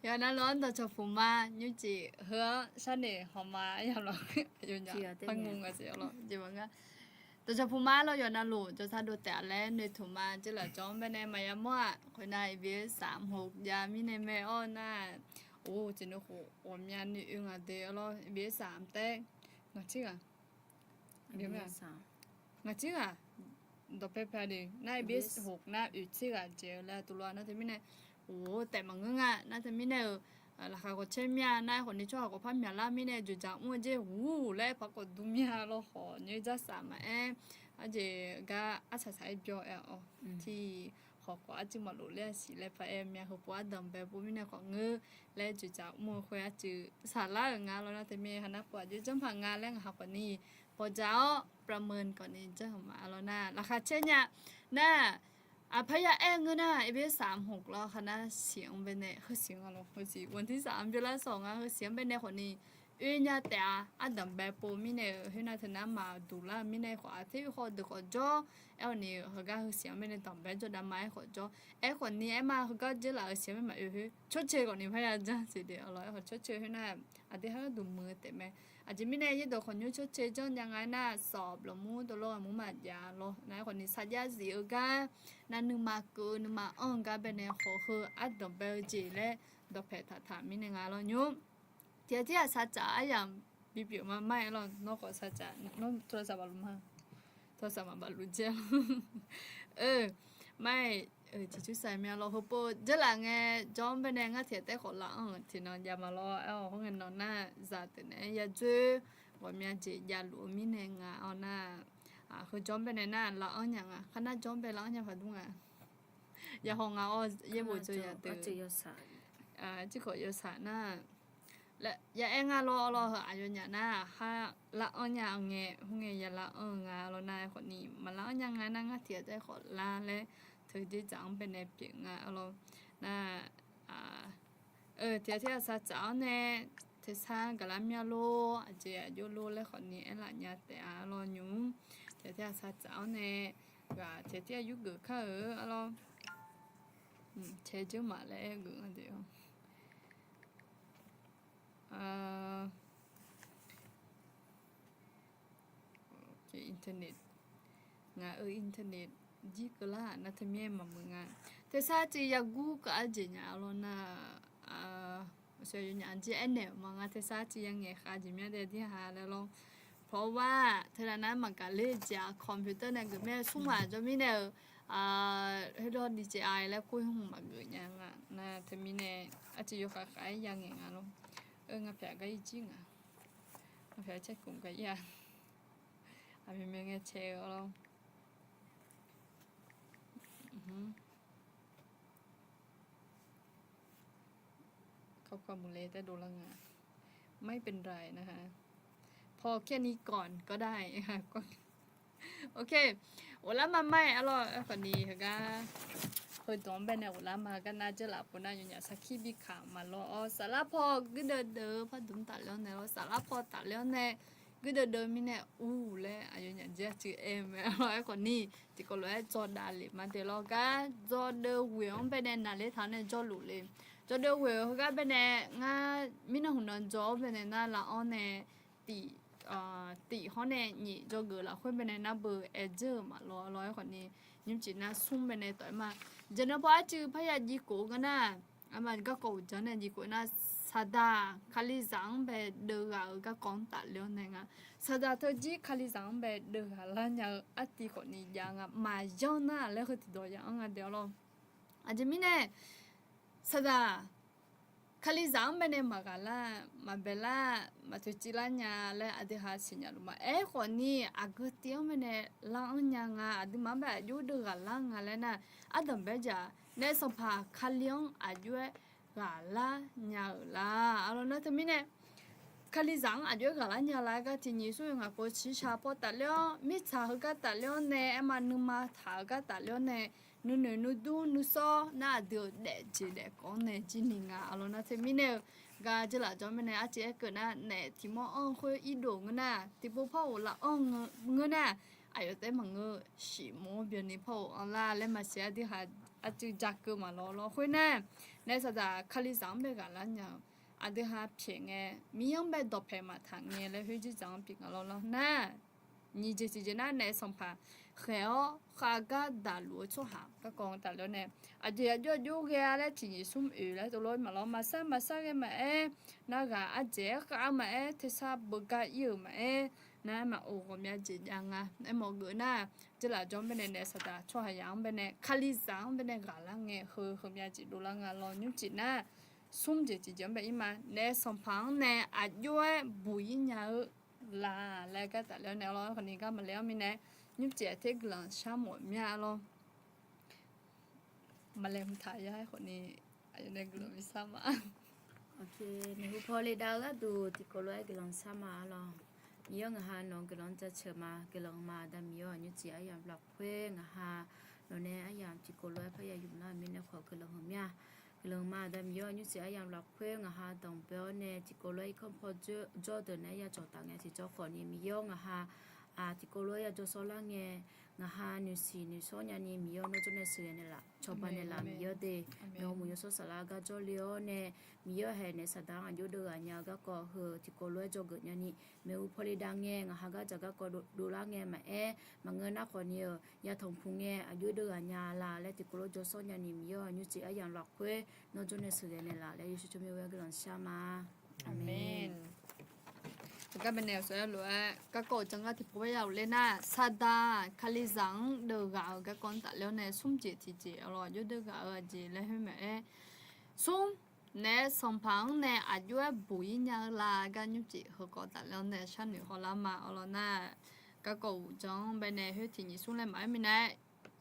有那乱的就付嘛，有几和山里好嘛，要了有呀，很懵个是了，就问个。ตัวจะพูมาเราอยู่นั่นลูจะถ้าดูแต่แล้วในถุมาจะละจ้องไปในมายามัวคนนายเวีย36ยามีในแม่อ้อน่ะโอ้จินโหอมยันนี่อึงอ่ะเดอเราเวีย3แตงงะจิอ่ะเดี๋ยวแม่งะจิอ่ะดอกเปเปดินายเวีย6น่ะอึจิอ่ะเจอแล้วตัวน่ะแต่มีในโอ้แต่มังงะน่ะแต่มีในราคาก็เช่นเนี่ยนายคนนี้ชอบก็พันเมียละมีเนี่ยจุจังมั่วเจ้แล้วพักก็ดูเมียเราขอเนี่ยจะสามอาเจก็อาศัยใช้เบียวที่ขอก็อาจจะมารู้เรื่องสิแล้วพอเมียเขาปวดดำแบบปุ๊บมีเนี่ยของเงือแล้วจุจังมั่วคุยอาจจะสาระงานแล้วนะแต่เมียคณะปวดอยู่จังผังงานแล้วหักกว่านี้พอเจ้าประเมินก่อนนี้จะเข้ามาแล้วนะราคาเช่นเนี่ยน่ะพยาเงินน่ะเบ36แล้วคณะเสียงเป็นเนี่ยคือเสียงอะไรคือสิวันที่3เวลา2คือเสียงเป็นเนี่ยคนนี้ญาแต่ดัมแบบปูมีเนี่ยเฮนาธนามาดูละมีเนี่ยขอที่ขอดูขอจ่อนี่เขาก็คือเสียงเป็นเนี่ยดัมแบบจดหมายขอจ่อคนนี้มาเขาก็จะละเสียงมาชดเชยก่อนนี่พยาจ้าสิเดียวเขาชดเชยให้น่ะเขาดูมือแต่แม่อาจจะมีเนี่ยยี่ดอกคนอยู่ชดเชยจนยังไงน่ะสอบหรือมูตัวโลมูมายาโลนะคนนี้สัญญาสิกันนั่นนึงมากูนึงมาก็เป็นเนี่ยขอคือดัมแบบจีและดอกเพชรถามมีเนี่ยงานเราอยู่เที่ยสัจจะอย่างบิบมาไม่เรานอกก็สัจจะนอกโทรศัพท์บาลุมาโทรศัพท์บาลุเจ้าไม่จิจุใส่เมียเราเขาปูจะหลังไงจอมเป็นงาเถียแต่ขอละที่นอนยามารอห้องเงินนอนหน้าจัดเนี่ยยาจื้อว่าเมียจียาหลูมีเนงเอาหน้าคือจอมเป็นหน้าละอย่างขนาดจอมเป็นละอย่างผัดดุ้งอย่าห้องเย่บุจอยาตื่นจิขอยศาหน้าและอย่างารออายุเนี่ยนะค่ะละอย่างเงี้ยพวกเงี้ยอย่าละงาเรานายคนนี้มาละอย่างงั้นนะเถียใจขอลาและถือที่จังเป็นในเปียงเราน่ะเถียสัจจะเนี่ยเทศากะลามีโลอาเจยโลและคนนี้ละญาติเราอยู่เถียสัจจะเนี่ยก็เถียอยู่กึกค่ะเราเชจุมาแล้วกึกเดียวอินเทอร์เน็ตอินเทอร์เน็ตจิกละนะทะเมียมามึงแต่ซาจิยากูก็อาจญาโลนะเสยญาจิเอเนมังแต่ซาจิยังไงค่ะจิเมียได้ที่หาแล้วลองเพราะว่าเท่านั้นมันก็เลยจะคอมพิวเตอร์เนี่ยก็แม่สุ่มมาจะมีเนี่ยให้รอ DJI แล้วคุยห้องมาเกิดยังนะถ้ามีเนี่ยอาจจะอยู่ขายยังไงเนาะงาแผลก็จริงงาแผลใช้กลุ่มก็ยากมีเมงเชลเราเขาความมุเลแต่ดูละงาไม่เป็นไรนะคะพอแค่นี้ก่อนก็ได้ค่ะก็โอเคโอลามาไม่อร่อยคนนี้ค่ะเคยต้องไปเนี่ยโอลามากันน่าจะหลับคนน่าอยู่เนี่ยสักขี้บิขามาล้อสารพอก็เดินพอดุมตัดแล้วเนี่ยสารพอตัดแล้วเนี่ยก็เดินมีเนี่ยแล้วอายุเนี่ยจะชื่อคนนี้ที่ก็เลยจอดได้เลยมาเดี๋ยวเราก็จอดเดินวิ่งไปเนี่ยนั่นเลยทางเนี่ยจอดหลุดเลยจอดเดินวิ่งก็ไปเนี่ยมีน้องนอนจอดไปเนี่ยนั่นละเนี่ยตีเขาเนี่ยนี่จอเกิดละค่อยไปเนี่ยนับเบอร์เจอมาร้อยคนนี้ยิ่งจีน่าซุ่มไปเนี่ยต่อมาจะนับว่าจื้อพยาจีโกกันนะมันก็กูจะเนี่ยจีโกน่าซาดาคาลิซังไปเดือก็กองตัดเลี้ยวเนี่ยซาดาเธอจีคาลิซังไปเดือแล้วเนี่ยอัติคนนี้ยังมาย้อนน่ะแล้วคือติดตัวยังเดี๋ยวเราอาจจะมีเนี่ยซาดาคาลิซังไปเนี่ยมากละมาเบลามาตุจิลาเนี่ยและอดีหาสิญญาลุมาคนนี้กเตียวไปเนี่ยล้างยังอดีมาแบบอยู่เดือล้างแล้วนะดัมเบจ่าในสภาคาเลียงอายุกาลาญาลาเรานะทำไมเนี่ยคาลิซังอายุกาลาญาลาก็ที่นี่ส่วนก็ชิชาพอตัดเลี้ยวมิชาก็ตัดเลี้ยวเนี่ยมันนึมาถาก็ตัดเลี้ยวเนี่ยนูดูนูซอน่าเดือดเด็ดจีเด็กก็เนี่ยจีนิงเรานะทำไมเนี่ยก็จะละจอมเนี่ยอาจจะเกิดนะเนี่ยที่มอคุยอีโดงนะที่พวกพ่อละเงินนะอายุแต่มังชิโมเบียนี่พ่อละแล้วมาเสียที่หาอาจจะจักเกิดมาล้อคุยนะ ในสดาคลิซังเบกาลันยาอาดหาเพียงมียังเบดอเพมาทางเงและฮือจิจังปิกาลอนะนี่จะสิจนะในสัมภาเขอขากาดาลัวชั่วหาก็กองแต่แล้วเนี่ยอาจจะยูเกะและที่ซุ่มและตัวรถมาลมาซะเกมานากาอาจจะกามาที่ซาบกาอยู่มานะมาโอ้ก็มีจิยังไอ้หมอเกน่าจะละจอมเป็นในสตาชั่วหยังเป็นในคลิซังเป็นในกาลังเงคือมีจิดูลังรอยุ่งจินะซุ่มจิจอมเป็นมาในสัมพังในอายุบุยยาลาแล้วก็แต่แล้วแนวร้อนคนนี้ก็มาแล้วมีนะยุบเจเทกหลังชาหมดมีอะไรมาเล่มถ่ายให้คนนี้อายุในกลุ่มวิสามาโอเคในหูพอเลยดาวก็ดูที่กลัวกลังสามาลองมีอย่างหาน้องกลังจะเชื่อมากลังมาดมีอย่างยุติอย่างหลักเพ่งหาเราเนี่ยอย่างที่กลัวพยายามน่ามีในขอกลังหัวเนี่ยกลังมาดมีอย่างยุติอย่างหลักเพ่งหาต้องเปล่าเนี่ยที่กลัวคอมพอจอเดินเนี่ยจอต่างเนี่ยที่จอขอนี่มีอย่างหาที่กลัวจอโซล่าเนี่ยหานิสินิโซเนี่ยนี่มีอย่างโน้ตเนี่ยเสียเนี่ยละชอบเนี่ยละมีอย่างเดน้องมุยโซสลากาจอเลี้ยวเนี่ยมีอย่างเห็นเนี่ยสัตว์อายุเดือนเนี่ยก็เหอที่กลัวจอเกิดเนี่ยนี่เมื่อพอได้ดังเนี่ยหาก็จะก็ดูล่างเนี่ยมามาเงินนักคนเนี่ยยาถงพุงเนี่ยอายุเดือนเนี่ยละและที่กลัวจอโซเนี่ยนี่มีอย่างยุติอย่างหลักเพ่น้องจเนี่ยเสียเนี่ยละและยูชิจมีเวกลันชามาอาเมนก็เป็นแนวสวยหรือก็โกจังก็ที่พวกเราเล่นน่ะซาดาคาลิซังเดกาก็ก่อนแต่แล้วในซุ่มเจทีเจอร่อยยุดเดกาเจแล้วให้แม่ซุ่มในสัมพังในอายุบุยยาลากันยุจิเขาก็แต่แล้วในชั้นหนึ่งเขาละมาเอาละน่ะก็โกจังเป็นในเหตุที่นี่ซุ่มเลยไม่มีนะ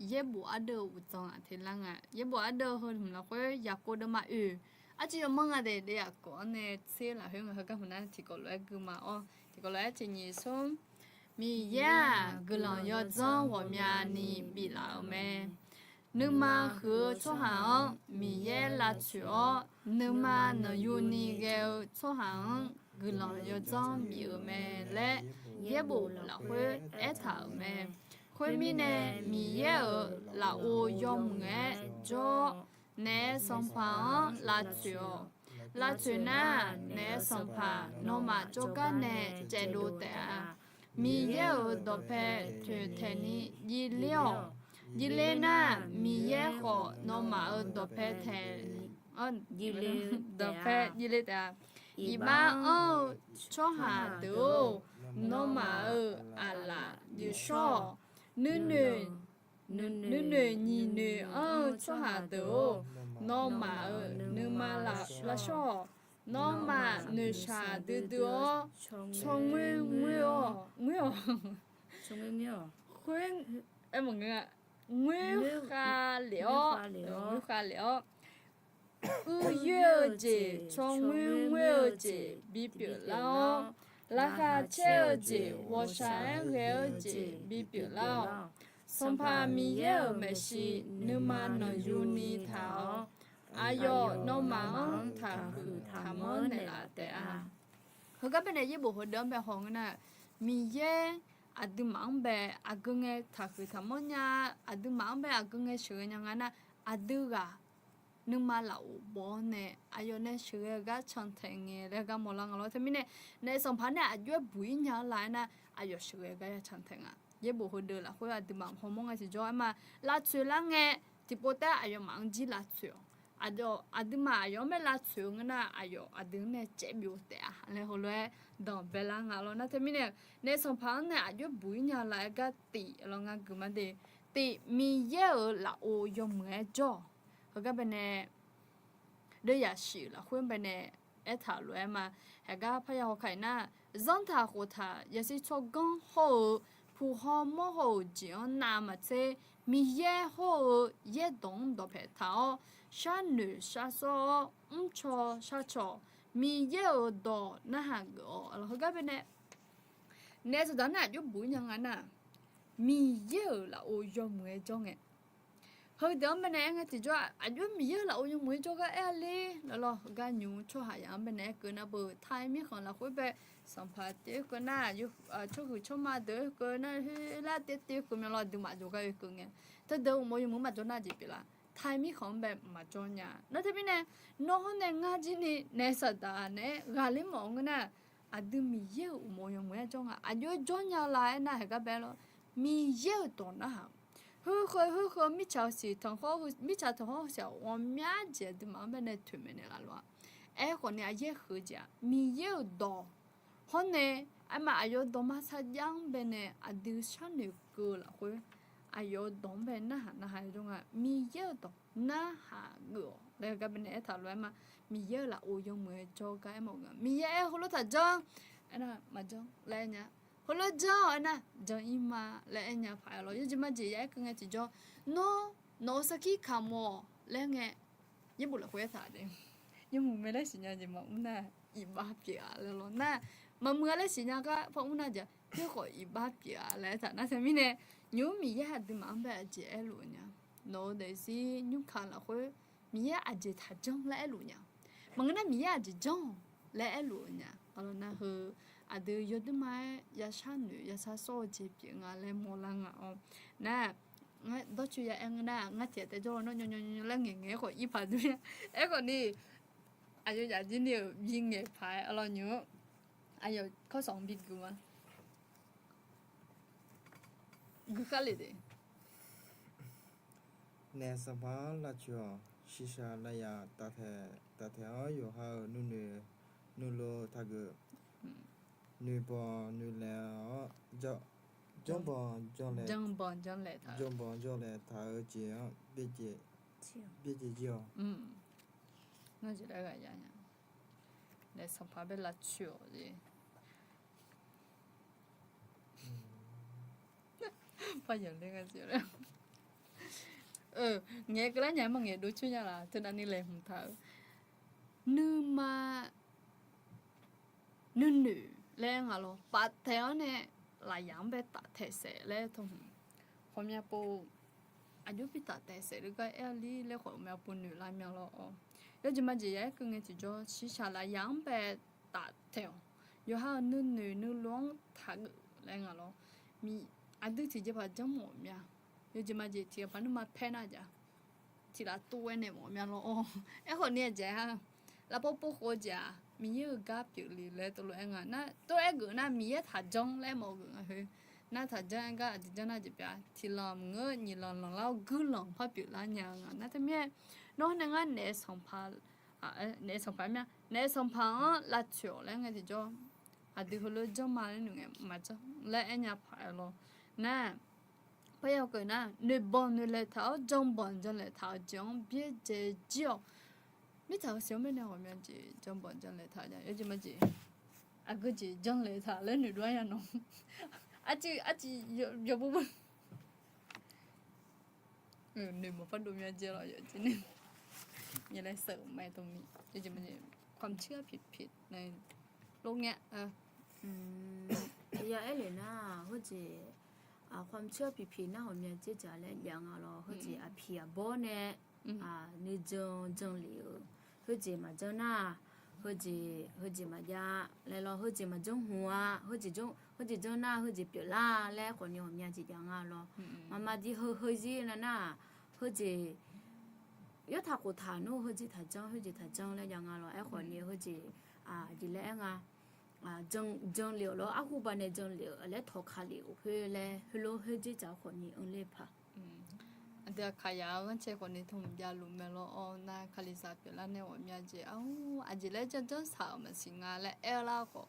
เย็บบัวเดือดจังอ่ะทีหลังอ่ะเย็บบัวเดือดหุ่นเราก็อยากโกเดมาอาจจะมองอะไรเดียก่อนเนี่ยเสียละเรื่องเขาก็หัวหน้าที่ก็เลยกูมาอ๋อที่ก็เลยที่นี่ส้มมียากุหลาบยอดจ้องหัวมีนี่ปีละแม่นึกมาคือช่วหางมีเยละชัวนึกมาเนยูนี่เกลช่วหางกุหลาบยอดจ้องมีแม่และเย็บบุละหัวถาแม่คนมีเนมีเยละโอยอมเงจ่อในสัมพังลาจูน่าในสัมพังโนมาโจกันในเจดูแต่มีเยอะดอกเพชรเทนียีเลี้ยวยีเลน่ามีเยอะขอโนมาดอกเพชรเทยีเลดอกเพชรยีเลแต่อีบ้าช่อหาดูโนมาอะละยูชอนื่นนี่ช่อหาดูน้องมานึกมาละชอน้องมานึกชาดูชงเงยคุณมึงอ่ะเงยคาเหลียวเยอะจีชงเงยจีบีเปียวแล้วราคาเชื่อจีว่าใช้เงยจีบีเปียวแล้วสัมภามีเยอะไม่สินึกมาหนยูนีเท้าอายโนมังทาคือทามอนในละแต่เขาก็เป็นไอ้ยี่บุหัวเดิมแบบของน่ะมีเยอดึมังแบบอากงเงทาคือทามอนยาอดึมังแบบอากงเงเชื่อยังไงนะอดึกะนึกมาเหล่าบอเนี่ยอายเนี่ยเชื่อก็ชันแทงเงแล้วก็มอลังเราแต่ไม่เนี่ยในสัมพันธ์เนี่ยอายุบุยยาหลายนะอายเชื่อก็ชันแทงये बहुत डर ला कोई आदमी मां हम मंगा से जो है ला चुलांगे तिपोता आयो मांगजी ला चु आदमी आयो में ला चु ना आयो आदमी ने चेबियोते ले होलो दम बेलांग आलो ना ते मिने ने संभाल ने आयो बुइnya ला ga ti longa guma de ti mi ye la o yo mwe jo ho ga bene de ya shi la khwen bene eta lo ma ha ga pha ya ho khai na zon tha ho tha yasi chok gon hoผู้ฮอมโหจีนนามาเจมีเย่โหเย่ดงดอเพทาชาหนูชาโซชอชาชอมีเย่ดอนะฮะก็แล้วก็เป็นเนี่ยสุดท้ายยุบบุญยังไงน่ะมีเย่ละโอยมเงจงเงเฮ้ยเดี๋ยวเป็นไงที่จ้าอายุมีเย่ละโอยมเงจงก็เอลี่แล้วก็ยูช่วยหายังเป็นไงก็น่าเบื่อไทยมีของเราคุยไปสัมภาษณ์ก็น่าอยู่ช่วยชมมาเด้อก็น่าเฮ้ยละเตี้ยก็มีเราดูมาดูกันก็เงี้ยแต่เดี๋ยวมวยมึงมาจนน่าจีบละ ไทยมีของแบบมาจอนยาแล้วถ้าพี่เนี่ยน้องเนี่ยงาจินี่ในสัตตาเนี่ยกาลิมองนะอะดูมีเยอะอุโมยงเมื่อจงอ่ะอายุจอนยาลายนะเฮก็แบบมีเยอะตัวนะฮะ呵咪超是同好咪超同好小我面节的嘛本来推面的啦咯哎可能也好家มีเยอะดอฮอนเนี่ยไอ้มาอายุดอมาสักยังเป็นเนี่ยอะดูฉันเนี่ยกูละคุยอายุดอมเป็นนะฮะนะฮะจงอ่ะมีเยอะดอนะฮะกูแล้วก็เป็นเนี่ยถามว่ามามีเยอะละโอ้ยงมือโจกันหมดมีเยอะคนละถ้าจังไอ้น่ะมาจังแล้วเนี่ยคนละจังไอ้น่ะจังอีมาแล้วไอ้เนี่ยพายเราอยู่จิมาจีไอ้ก็ไงจีจังno saki kamo แล้วไงยังบุละคุยถามดิยังไม่ได้สิญญาจิมาอุ้มน่ะอีบ้าเปียแล้วล่ะน่ะมาเมื่อแล้วสิญญาก็พออุ้มน่ะจะเพื่อขออีบ้าเปียแล้วแต่น่ะจะมีเนี่ยยูมียาดิมาแบบเจอลุเนี่ย no เดซี่ยูคันละคุยมียาอาจจะทัดจังแล้วลุเนี่ยมันก็น่ะมียาจะจังแล้วลุเนี่ยก็แล้วน่ะคืออะดูยดมายาชันหรือยาซาโซจิเปียงอะไรโมลังอ่ะน่ะงะดอชูยาเองน่ะงะเตียแต่โจโนยๆๆแล้วเงี้ยๆขออีพาดูเนี่ยไอ้คนนี้อายุอยากจิเนี่ยยิงเงพายอะล่ะเนาะอายุข้อ2บิดกูมากูคาเลยดิ ในสภาละจัวชิชาละยาตาแถอยู่หานูโลทะกะนูปอนูแล้วจอมบอจอแล จังบอนจังเลยท่า จอมบอจอแลทาเจียเบเจเจียว 那就那个样样来上旁边拉去的怕有那个就了nghe cái lá nhà mà nghe đối chú nhà là tôi đã đi làm không thở nữ mà nữ lên à lo bắt theo nè là养bé tạ thể sẽ lên thôi hôm nay poอายุพี่tạ thể sẽ được cái eli lên khỏi mẹ po nữ lại mẹ lo yo chỉ mà chỉ ấy cứ nghe chỉ cho chỉ trả lại养bé tạ theo yo ha nữ luôn thằng lên à lo mi anh đứa chỉ phải giống một mẹ yo chỉ mà chỉ phải nó mà pen à já chỉ là tôi này một mẹ lo ấy còn nè já là bố khó já mi yêu gáp chữ lì lệ tôi anh à na tôi ấy gửi na mi ấy thà giống lẽ một gửi hơi na thà giống anh cái chỉ cho na chỉ biết thì làm ngơ nhị lần lao cứ lần phát biểu là nhà à na thế mẹ nó năng anh nè sống phá nè sống phá mẹ nè sống phá là chiều lẽ ngay thì cho đi hồi cho mà nó nghe mà cho lẽ anh nhà phải lo na bây giờ cái na nửa bon nửa lệ tháo trong bon cho lệ tháo trong biết chế chiều mấy thằng xíu mấy nào mà chị trong bọn chân lệ thả nha, chứ mà chị, cứ chị chân lệ thả lên nửa đuôi nó, chị giờ bố, nửa một phát đồ mía chơi rồi chứ nên, như này sợ mày tụi mình, chứ mà chịความเชื่อผิดในโลกเนี้ยอย่าเอเลยนะเฮาจิความเชื่อผิดๆนะเฮาเนี่ยจิจ๋าและยังอ่ะล่ะเฮาจิอภิบ่เนี่ยนึจงเหลียวเฮาจิมาจังนะเฮาจิมายาแล้วเฮาจิมาจงหัวเฮาจิจงนะเฮาจิเปียล่าและคนเนี่ยเฮาเนี่ยจิยังอ่ะล่ะมาจิเฮาจินะเฮาจิยะทาโกทาโนเฮาจิทาจังและยังอ่ะล่ะไอ้คนเนี่ยเฮาจิจิและงาจงเหลียวแล้วအခုပါနဲ့จงเหลียวလဲထောက်ခါလေးကိုဖေးလဲဟလိုဟจิจ้าคนนี้องเลพาอันเดียขายาวกันเชคนนี้ทุ่มยาลุเมลอนาคาลิซาเปล่าเนี่ยว่ามีอะไรอาจจะเลยจะสาวมาสิงาและเอล่าก็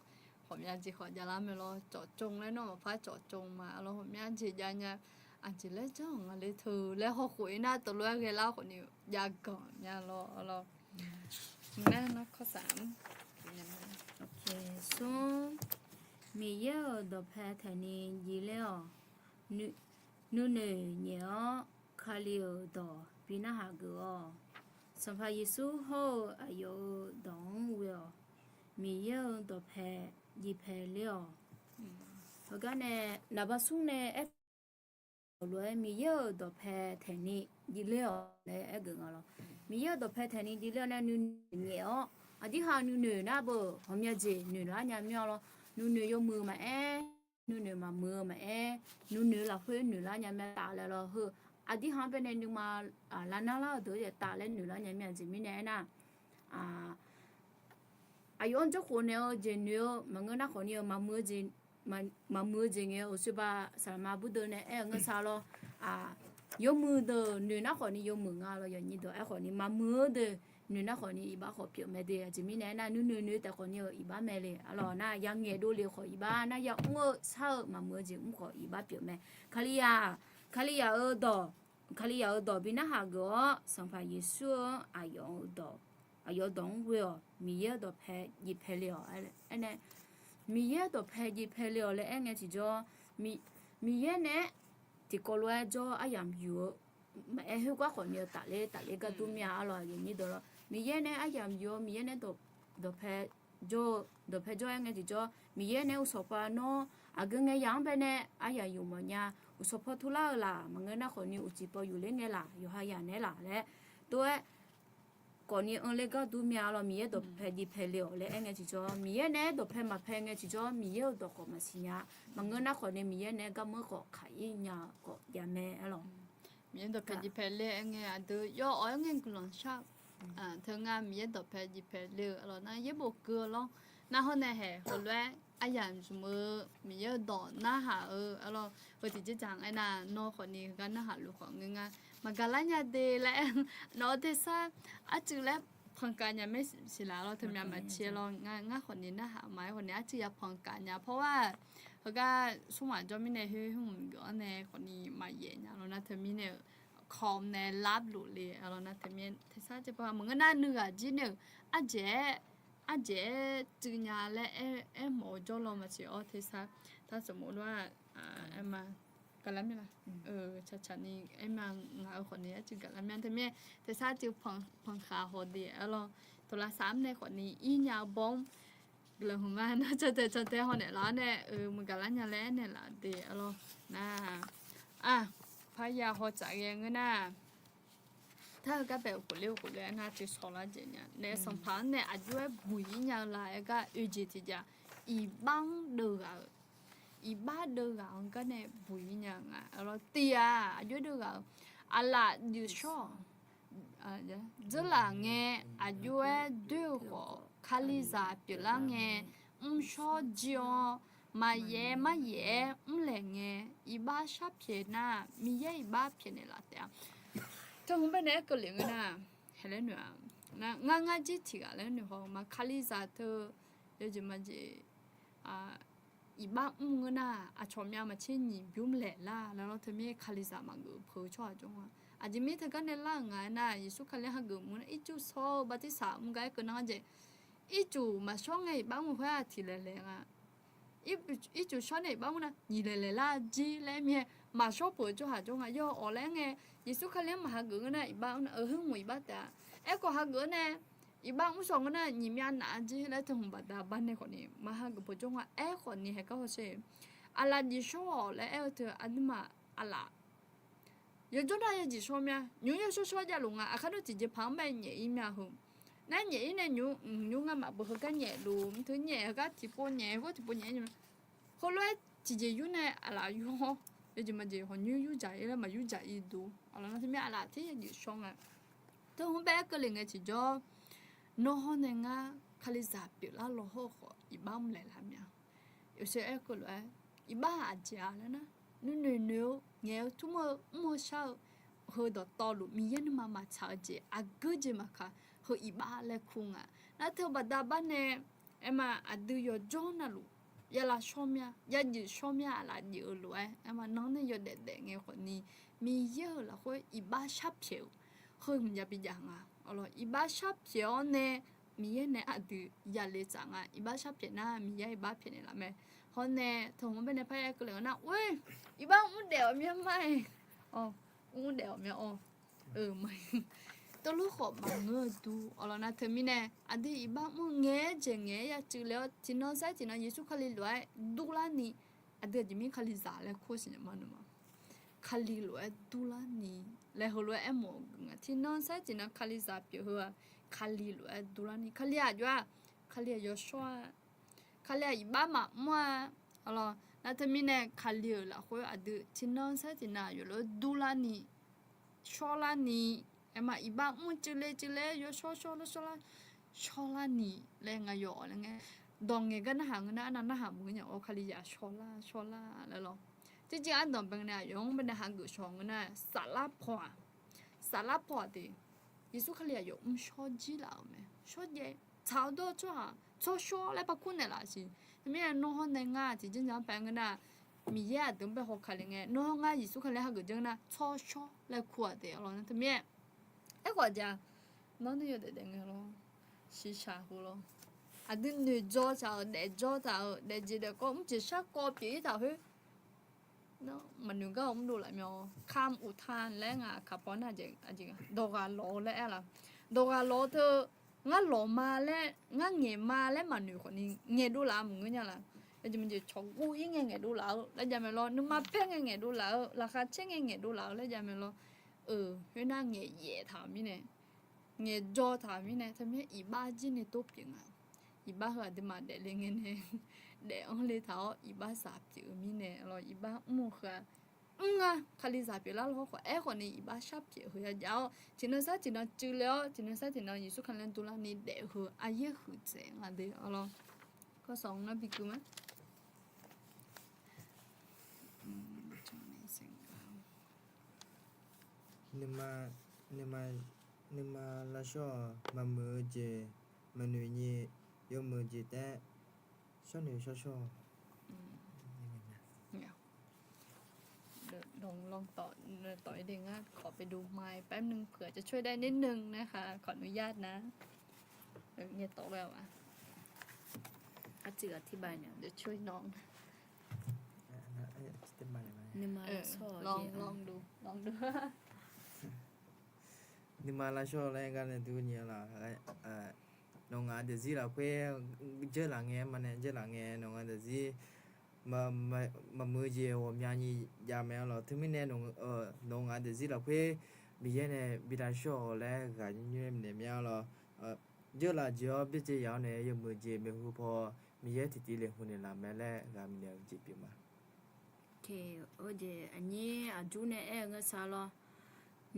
ผมอยากจะขอยาลาเมลจอดจงแล้วเนาะฟ้าจอดจงมาแล้วผมอยากจะยาเนี่ยอาจจะเลยจ้องอะไรเธอแล้วเขาคุยหน้าตัวเลือกเลยเล่าคนนี้ยาก่อนยารอนั่นนะข้อ3โอเคส่งมีเยอะดอกแพทนี้ยีแล้วนูเนียคาลิโอดอปีน่าหากสัมภายิสุโฮอายุดองเวลมีเยอะดอกแพยีแพเลียวแล้วก็เนี่ยนับสุ่งเนี่ยเลยมีเยอะดอกแพแทนี้ยีเลียวเลยเก่งอ่ะมีเยอะดอกแพแทนี้ยีเลียวเนี่ยนูเนียဒီဟာနူနာဘဟမြကြီးနူလာညာမြောလောနူယมือมาနူမှာมือมาနူလာဖွေးနူလာညာမတာလဲလောဟ adi han pe ne nu ma la na la do ye ta le nu la nya mya ji mi ne na ayon jo ko ne o je ne o ma nga na ko ni ma mu ji ma mu ji nge o su ba sa ma bu do ne nga sa lo yo mu de nu na ko ni yo mu nga lo yo ni do ko ni ma mu de nu na ko ni i ba ko pyo me de ji mi ne na nu ta ko ni i ba me le alo na yang nge do le ko i ba na ya ngo sa ma mu ji ko i ba pyo me kaliya o do bi na ha go sang fa yesu ayo dong we mi ye do phe yi phe le ane mi ye do phe yi phe le le nge ji jo mi ye ne ti ko lo jo ayam yu ma e hu kwa ko ni ta le ka tu mya alo ye ni do mi ye ne ayam yu mi ye ne do phe jo nge ji jo mi ye ne u so pa no agen yang pe ne aya yu mo nya u so pho thu la ma nge na ko ni u ji po yu le nge la yo ha ya ne la le to ko ni on le ka tu mya lo mi ye do phe di phe le le nge ji jo mi ye ne do phe ma phe nge ji jo mi ye do ko ma si nya ma nge na ko ni mi ye ne ka mo ko kha yi nya ko ya me alo mi ye do phe di phe le nge adu yo o nge kulon sha thơ nga mi ye do phe di phe le alo na ye bo ke lo na ho ne he ho le ayan jumu mi ye do na ha alo ho ti ji jang ai na no ko ni ga na ha lu ko nga magalanya de la no te sa achu le phang ka nya me si la lo thum ya ma che lo nga ko ni na ha mai ko ni achu ya phang ka nya เพราะว่าเขาก็สมานจอมิเนเฮหุ่มก็แน่คนนี้มาเย็นแล้วนะเธอมีเนี่ยคอมแน่รับหลุเลยแล้วนะเธอมีเธอซาจะพอมึงก็น่าเหนื่อยจีเนี่ยอาเจจึงยาและหมอจอลมาสิอ๋อเธอซาถ้าสมมติว่ามากันแล้วมั้ยล่ะชัดๆนี่มางาคนนี้จึงกันแล้วมั้ยเธอซาจะพังขาโหดีแล้วตัวละ3ในคนนี้อีญาบงเลยหัวงานน่าจะแต่หอเนี่ยแล้วเนี่ยมึงกันแล้วเนี่ยแหละเนี่ยล่ะเดอนะพายาหัวใจยังนะถ้าก็แบบกูเลี้ยวกูเลยน่าจะสอนละเจเนี่ยในสัมพันธ์เนี่ยอายุบุยยังไงก็จิตจะอีบ้างเดืออีบ้าเดือก็เนี่ยบุยยังไงแล้วเตียอายุเดืออะไรอยู่ช่อจะหลังเงี้ยอายุเดือคาลิซาเปล่าเงี้ยชอจิโอมาเย่แหลงเงี้ยอีบ้าชอบเพียน่ะมีเย่อีบ้าเพียนี่ละแต่ถ้าผมเป็นก็เลี้ยงนะเห็นแล้วหนูนะง่ายจิตที่อะไรหนูเขามาคาลิซาเธอเดี๋ยวจะมาจีอีบ้าเงินนะชมยามาเช่นนี้ยุ่มแหล่ละแล้วเธอไม่คาลิซามากูเผยชอบจังวะอาจจะมีเธอกันในล่างไงนะยิสุคันเลยฮักกูมันอีจูโซ่บัติสามไงก็น่าจะอีจูมาช่องไงบ้างมึงเพื่อทีละเลยอ่ะอีจูช่องไงบ้างนะยี่เลยละจีเลยมีมาชอบเปิดจู่หาจงอ่ะย่ออ๋อแล้วไงยิสุคันเลยมาฮักกูนะอีบ้างนะหึ่งหวยบ้าแต่ก็ฮักกูนะอีบ้างมึงส่งนะยี่มีอันน่ะจีแล้วถึงบัดดาบ้านในคนนี้มาฮักกูเปิดจงอ่ะคนนี้ให้เขาเชื่ออะไรยิสุแล้วเธออันมาอะไร有种他也只说咩，牛也说家龙啊，看到自己旁边野一面后，那野呢牛啊嘛不和个野路，他野个提波野或提波野什么，后来自己有呢阿拉有吼，也就么就和牛有在了嘛有在一度，阿拉那什么阿拉他也就说啊，但我别个另个只叫，那好呢啊，卡里咋别啦老好好，一般唔来啦咩，有些个来一般阿家了呢。นูเงี้ยทุ่มมัวเช้าเฮอดตอลุมีเย็นมาชาเจอากเจมาค่ะเฮออีบ้าเลคุงอ่ะน่าเธอบัดดาบ้านเนี่ยมาอดูยอจอนะลูยาลาชอมยายาจิชอมยาลาจิอลูมาน้องเนี่ยยอเด็ดๆเงี้ยคนนี้มีเยอะละเฮออีบ้าชับเฉียวเฮอมันจะเป็นยังอ่ะอ๋ออีบ้าชับเฉียวเนี่ยมีเย็นเนี่ยอดูยาเลจังอ่ะอีบ้าชับเฉียวน่ะมีเยอะอีบ้าเพี้ยนละแม่คนเนี่ยถึงมันเป็นในพายก็เลยนะเว้ยอีบ้าอุ้งเดี่ยวมีไหมอ๋ออุ้งเดี่ยวมีอ๋อไม่ตัวลูกขอบางเงือดูอ๋อแล้วนะเธอมีเนี่ยอดีอีบ้าอุ้งเงี้ยเจงเงี้ยจืดแล้วจีนอใส่จีนอเยซูคาลิลวยดูลานี่อดีจะมีคาลิซาแล้วโคสิเนี่ยมันมาคาลิลวยดูลานี่แล้วหัวลวยหมอกจีนอใส่จีนอคาลิซาเปียวหัวคาลิลวยดูลานี่คาลิอาจ้ะคาลิอาโยชัวคาลิอีบ้ามามัวอ๋อ那他们呢，看了了，或者阿德，今年才今年有了杜拉尼，说啦你哎嘛一般之类有说啦你来个有那个当个跟行那那行不讲我看你呀说啦แล้ว咯จริงๆอันตอนเป็นเนี่ยยงเป็นหางกุชงนะสาระพอดิยิสุขเลียอยู่ชอจีแล้วมั้ยชอเยชาวโตจ้ะชอชัวแล้วปะคุณเนี่ยล่ะสิไม่นอในงาจริงๆเป็นนะมีแย่ตึงไปหกคันไงนองายิสุขเลียหางกุจังนะชอชัวแล้วขวดเดียวแล้วนะทำไมไอ้กว่าจะน้องนี่อยู่เด็กๆเหรอชิชาหูเหรออันนี้女做就你做就你知道ก็唔只是個別就去เนาะมันนึงก็ผมดูแลมั้ยข้ามอุทานและงะคาปอน่าจะจริงดอกาโลและอะไรดอกาโลเธองะโลมาและงะเงมาและมันนึคนนี้เงดูลามึงเนี่ยล่ะแล้วจะมันจะชงกูยิ่งเงดูลาแล้วจะไม่รอนึมาเพ่งเงดูลาราคาเช่งเงดูลาแล้วจะไม่รอให้น่าเงเย่ถามมิเนี่ยเงจอถามมิเนี่ยทำให้อีบ้าจีนตัวเปียงอ่ะอีบ้าเหรอจะมาเดลเงเนี่ยเดี๋ยวเลยท้าอีบ้าสาบจือมีเนี่ยเราอีบ้ามูค่ะคาลิสาบอยู่แล้วเราขอคนนี้อีบ้าชอบจือหัวยาวจินซะจินจือแล้วจินซะจินยิสุคันเล่นตุลานี่เดี๋ยวหัวอายุหัวเจ๋งอ่ะเดี๋ยวเราก็สองนะพี่กูมั้ยนมาละชอมามือเจมนุนี่ยกมือเจแต่ชอนี่ชอลองต่อเองขอไปดูไมค์แป๊บนึงเผื่อจะช่วยได้นิดนึงนะคะขออนุญาตนะเนี่ยต่อแล้วอ่ะอาจิอธิบายเนี่ยเดี๋ยวช่วยน้องนิมาลองดูนิมาละชอแล้วกันเนี่ยดูเนี่ยล่ะน้องอาจจะสิล่ะเพื่อเจอหลังแงมันเนี่ยเจอหลังแงน้องอาจจะสิมามือเจโหมยานี่ยาแมวเราถึงไม่แน่น้องอาจจะสิล่ะเพื่อมีเนี่ยบิดาชอแล้วกันเนี่ยเนี่ยแมวเราเจอละเจอบิเจยาวเนี่ยยมือเจไม่ฮู้พอมีติเลยหุ่นเนี่ยละแม่แลก็มีเนี่ยจิปิมาโอเคโอเจอันนี้อาจูเนี่ยงะซาลอ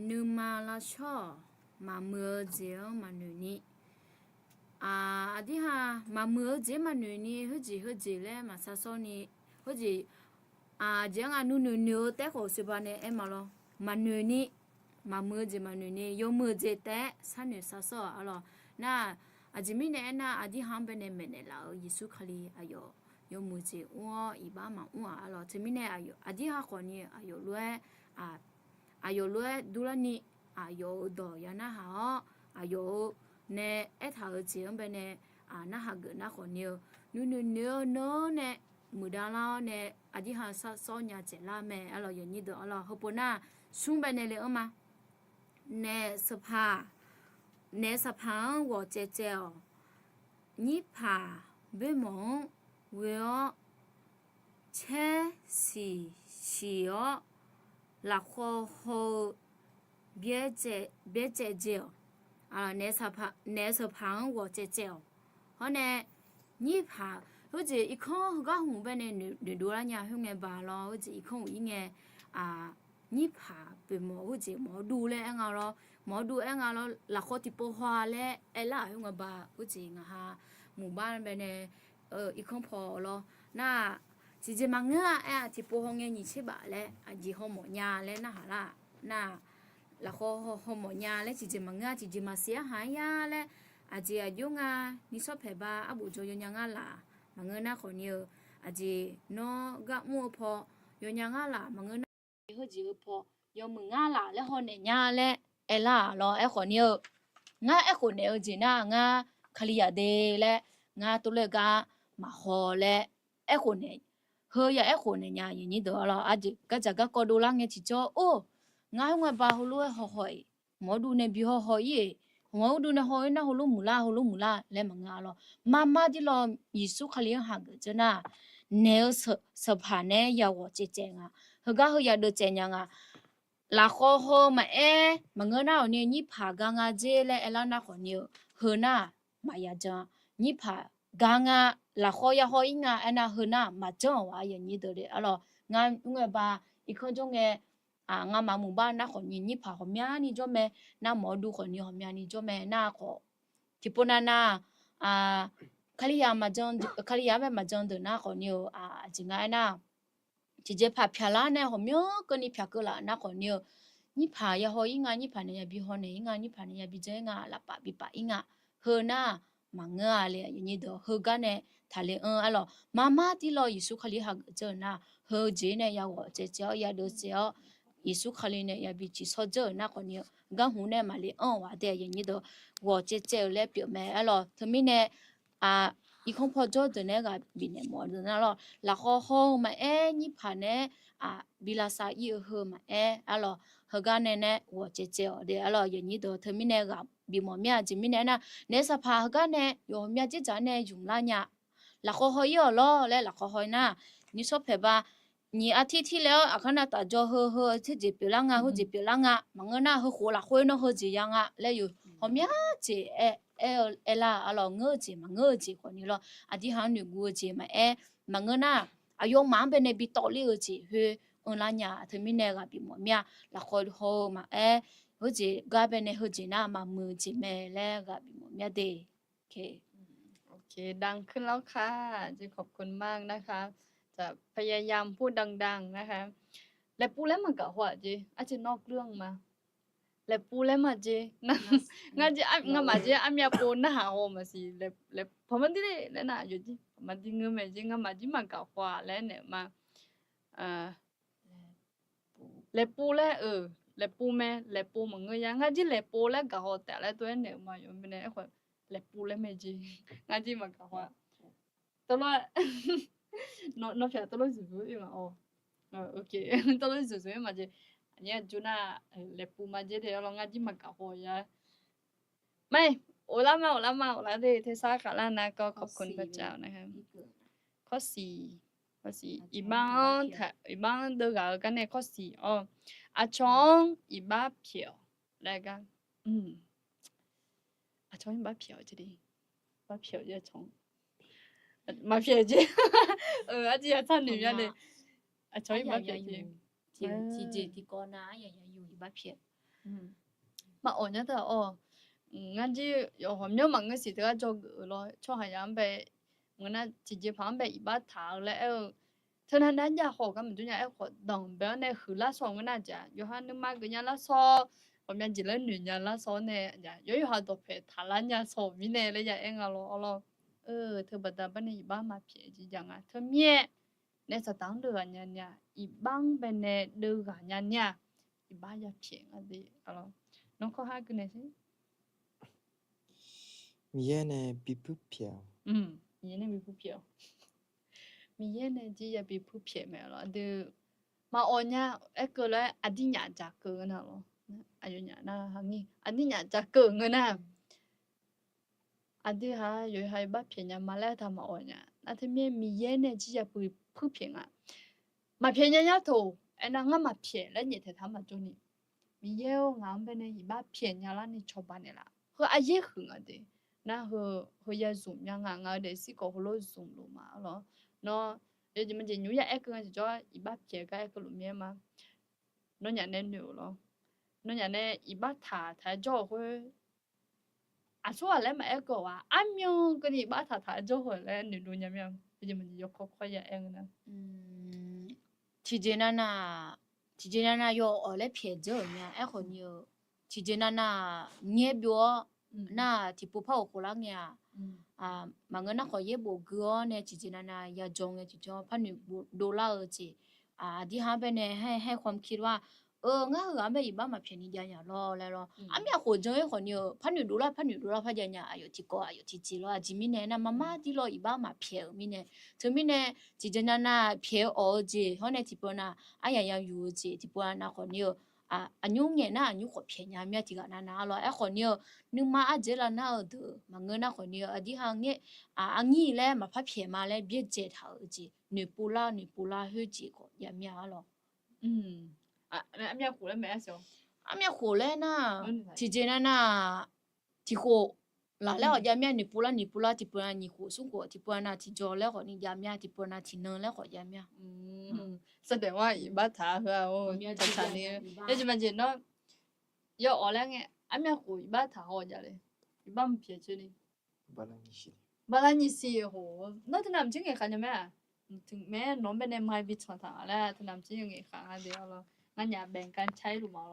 นูมาละชอมามือเจมานูนี่อาดิฮะมามือเจมานูนี่ฮู้แลมาซาซอนี่ฮู้จิเจงานูแต่ขอสิบาเนี่ยมาลอมานูนี่มามือเจมานูนี่ยมือเจแต่ซานูซาซออะลอน่าอาจิมิเนี่ยน่าอาดิฮัมเปเนเมเนลายิสุคลีอายอยมือเจอ้ออีบ้ามาอ้ออะลอจิมิเนี่ยอายอาดิฮะคนนี้อายลวยอายลวยดูลานี่อายดอยานะฮะอายเนี่ยทาเจมเปเนนะฮะกนะคนนี้นูเนี่ยมือดาลาเนี่ยอาดิฮะซอญาเจลาแม่อะลอยนี่ดออะลอฮปนาซุงเปเนเลอมาเนี่ยสภาในสะพาน我姐姐你怕别梦我切是la ho别姐姐ในสะพาน我姐姐ฮะเนี่ย你怕好似一看个红边呢你多啦呀红个吧咯好似一看一眼你怕别梦好似冇ดูแลงา咯หมอดูงาแล้วละครติโปฮวาและล่ะงาบาอุจิงฮะหมู่บ้านไปเนี่ยอีกคนพอลอน่าจิมังเงะติโปฮงเงนี่ใช่บะและจิฮอหมอยาและนะหะล่ะน่าละครฮอหมอยาและจิมังเงะจิมาเสียหายาและจิอายุงานี่ซอเพบาอบุโจยยังงาล่ะมังเงนะคนนี้จิโนกะมัวพอยยังงาล่ะมังเงนะเฮจิพอยมึงงาล่ะและฮอเนี่ยญาและล่ะรอคนนี้งาคนนี้จีน่างาคลียาเดและงาตุเลกามาฮอและคนนี้เฮียคนนี้ญาอย่างนี้เด้อรอจิก็จะก็กอดูลังเงจิจ่อโอ้งาหัวบาฮูลุฮอฮอยหมอดูเนี่ยบิฮอฮอยหมอดูเนี่ยฮอยนะฮูลุมุลาและมังงาลอมาดิลอยิสุคลีหักจนะเนลสภาเนยาวเจเจงฮกะฮยาโดเจญงาla ho ho ma ma ngana ni ni pha ga nga je le ela na kho ni hu na ma ya ja ni pha ga nga la ho ya ho inga ana hu na ma jo wa ya ni de alo nga ngue ba i kho jong nge nga ma mu ba na kho ni pha kho mya ni jo me na mo du kho ni ho mya ni jo me na kho ti pona na khaliya ma jon de na kho ni jinga na ji je pha phya la na ho myo ko ni phya ko la na kho ni ni pha ya ho yi nga ni pha ne ya bi ho ne nga ni pha ne ya bi je nga la pa bi pa inga ho na ma nga le ni do ho ga ne tha le a lo mama ti lo yesu khali ha je na ho je ne ya wo je je ya do je yesu khali ne ya bi chi so je na kho ni ga hu ne ma le wa de ye ni do wo je je le pyo me a lo thmi neอีคงพอจอดเนี่ยก็บินเนี่ยหมดนะล่ะละข้อห้องมานี่ผ่านเนี่ยบิลาซาอีเฮมาอะล่ะเฮกันเนี่ยว่าเจ๊ๆเดี๋ยวล่ะอย่างนี้ตัวเธอมีเนี่ยก็บิมมีจิมีเนี่ยนะเนี่ยสภาเฮกันเนี่ยยอมมีเจ๊จ๋าเนี่ยยุ่งละเนี่ยละข้อห้อยล่ะและละข้อห้อยนะนี่ชอบแบบว่านี่อาทิตย์ที่แล้วอาคณะตาจอเฮที่จะเปล่างเฮจะเปล่างมังนะเฮหัวละห้อยเนาะเฮจะยังแล้วอยู่หอมยาเจ๊ela alo ngoji ma ngoji ko ni lo adi han nu ngoji ma ma ngona ayo ma be ne bi to li ji he on la nya thmi ne ga bi mo mya la kho ho ma ho ji ga be ne ho ji na ma mu ji me le ga bi mo mya de okay โอเคดังขึ้นแล้วค่ะจะขอบคุณมากนะคะ จะพยายามพูดดังๆนะคะ และปูแล้วมันก็หัวจีอาจจะนอกเรื่องมาและปูแล้วมาจีนะงั้นจะงั้นมาจีอามีปูนะหาโอมาสิและพอมันที่แล้วน่ะอยู่จีมันที่เงื้อแม่จีงั้นมาจีมันก็หัวแล้วเนี่ยมาและปูแล้วและปูแม่และปูมันเงื้อยังงั้นจีและปูแล้วก็หัวแต่ละตัวเนี่ยมาอยู่ไม่ได้คนและปูแล้วแม่จีงั้นจีมันก็หัวตลอดno fia tolo zuzu ma okay tolo zuzu ma je anya juna le pu ma je de lo nga ji ma ka ho ya mai ola ma de te sa ka la naก็ขอบคุณพระเจ้านะคะข้อ4อีบ้างเดกากันเนี่ยข้อ4อาชองอีบ้าเพียวแล้วกันอาชองอีบ้าเพียวจะดีบ้าเพียวจะชองมาเพียวจีอาจีท่านนี่เนี่ยเลยชอยมาเพียวจีจีที่ก่อนนะอย่าอยู่บ้าเพียวมาอ่อนเนี่ยแต่งั้นจี有好nhiều mọi ngườiสิเธอจอก咯ชอบหายามไปงั้นน่ะจีพังไปอีบ้าถาแล้วเธอนั้นอยากขอกันมันจุเนี่ยขอดองแบบในคือละสองก็น่าจะอยู่หันนึกมาก็เนี่ยละสองผมยังจีเล่นหนึ่งเนี่ยละสองเนี่ยอยู่หันตัวเพจถาละเนี่ยสองมีเนี่ยเลยอย่าเอง咯เธอบัดบันอีบ้ามาเพียจีจังเธอเมียในสตางค์เดือนเนี่ยอีบ้างเป็นในเดือนเนี่ยอีบ้าอย่าเพียงดิน้องเขาหากันสิมีเยเนปิปุเพียวมีเยเนปิปุเพียวมีเยเนจีอย่าปิปุเพียวแม่ล่ะเดมาอ่อนเนี่ยก็เลยอดีญาจักเกินน่ะล่ะอายุเนี่ยนะหังนี่อดีญาจักเกินน่ะอันที่อยู่ให้บ้าเพียงมาแล้วทำมาอ่อนเนี่ยนั่นที่มีเย็นเนี่ยที่จะไปพูดเพียงมาเพียงเนี่ยถูกไอ้นั่งก็มาเพียงแล้วเนี่ยจะทำมาจุนี่มีเยอะงานเป็นในบ้าเพียงเนี่ยแล้วนี่ชอบบ้านเนี่ยละเฮ้ยอายุหึงอ่ะดินะเฮ้ยยาสุ่มยังงานเดี๋ยวสิก็หัวเราสุ่มลงมาเนาะเดี๋ยวมันจะยุ่งยากก็จะจ่ออีบ้าเพียงก็ไอ้ก็หลุมเมียมาน้องอย่างนั้นอยู่เนาะน้องอย่างนั้นอีบ้าถ่ายจ่อเฮ้ย说来买一个阿喵跟你把他做回来，你ดูยังยังจะมันยกค่อยๆเองนะทีเจนาโยอะไรเพียเจอเนี่ยไอ้คนโยทีเจนาเงียบอยู่น่ะที่ปุ๊บเขาคนละเนี่ยมันก็น่าขอเย็บบุกเนี่ยทีเจนาอย่าจงเนี่ยทีจงพัน$จีที่หาไปเนี่ยให้ความคิดว่างั้นเหรอไม่อีบ้ามาเพียงนี้อย่างรอแล้วมีคนเจอคนเยอะ$1พันอย่างอายุที่ก็อายุที่จีรอจิมิเนี่ยนะมาที่รออีบ้ามาเพียงมิเนี่ยเธอมิเนี่ยจีเจนาน่ะเพียจีเขาเนี่ยที่ปนน่ะอย่างอยู่จีที่ปนน่ะคนเยอะอันยุ่งเนี่ยนะอันยุ่งขอเพียงยามเนี่ยที่กันนะรอไอ้คนเยอะนึกมาเจริญน่ะมันเงินน่ะคนเยอะที่หางเนี่ยอันนี้แหละมาพับเพียงมาแล้วเบี้ยเจ็ดเท่าจีหนึ่งปูลาหื้อจีก็ยามยาหรอ阿咩湖咧咩少？阿咩湖咧那，之前那，ที่โค လာလဲရမြနေပူလာနေပူလာတီပနာညီကိုစုကိုတီပနာတီကြောလဲခေါ်နေရမြတီပနာတီနလဲခေါ်ရမြ แสดงว่าอีบ้าถาเหรอโอ้ฉันนี่เดี๋ยวจะมาเจนเนาะยออแล้วไงอันเมียกูอีบ้าถาหอจ้ะเลยอีบ้ามันเพี้ยชื่อนี่ ဘာလာညီရှိ บาลานี่สิโหน่าจะนำจริงไงคะเนี่ยแม่ถึงแม้น้องเป็นในไม้บิดชอนทางแล้วถ้านำจริงไงคะเดี๋ยวเรางั้นอย่าแบ่งกันใช้หรือเปล่า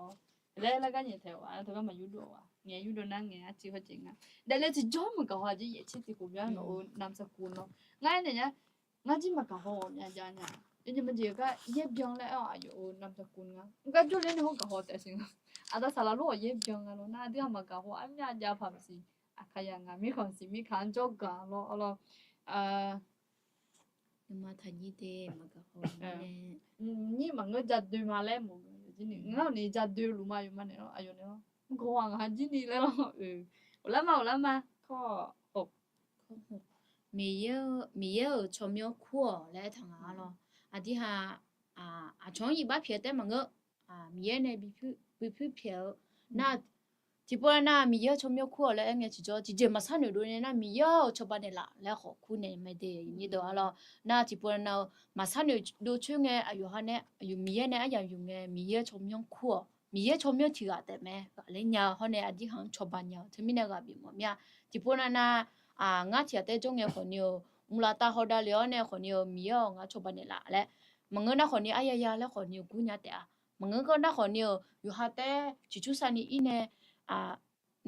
แล้วก็เนี่ยแถวอ่ะเธอก็มายุดอ่ะเงี้ยยุดนั่งเงี้ยจีเขาจริงอ่ะแต่เลยจะย้อมมันก็ว่าจะเหยียดชิดที่กูยังเนาะนำสกุลเนาะง่ายเนี่ยง่ายจริงมันก็โหเนี่ยจ้าเนี่ย이제 문제가 예병래 아요 남자꾼가 그러니까 줄레는 호가 호대싱 아다 살아로 예병가로 나디가 막하고 암냐냐 밤시 아카야가 미콘시 미칸조가 로 아 มาทันยี่เตมาก็โหแน่ 니 망가 자드마래 뭐 지니 나니 자드 루마 요마네 아요네 고왕 한지니 레로 올라마 커 업 มีเยอะชมยคั่วและทางอาลออาทิหาชองอีบ้าเพียแต่มังมีเยในบิพุเพียวน่าที่ปวน่ามีเยอะชมยคั่วและเงี้ยจิจอจิเจมาซานูดูเนี่ยน่ามีเยอะชอบบ้านละแล้วขอคู่เนี่ยไม่ได้นี่ตัวอาลอน่าที่ปวน่ามาซานูดูช่วงเงี้ยอายุฮันเนี่ยอายุมีเยเนี่ยอายุเงี้ยมีเยอะชมยคั่วมีเยอะชมยที่กาแต่แม่อะไรเงี้ยฮันเนี่ยอาทิหังชอบบ้านเนี่ยที่มีเนี่ยก็บีมั้งเนี่ยที่ปวน่างาเทียแต่จงเงี้ยคนอยู่มูลตาฮอดาเลอเนี่ยคนอยู่มีเยอะงาชอบบ้านเนี่ยละและมังเงินน่ะคนนี้อายาแล้วคนอยู่กูเนี่ยแต่มังเงินก็น่ะคนอยู่หาแต่จุๆซานี่อีเนี่ย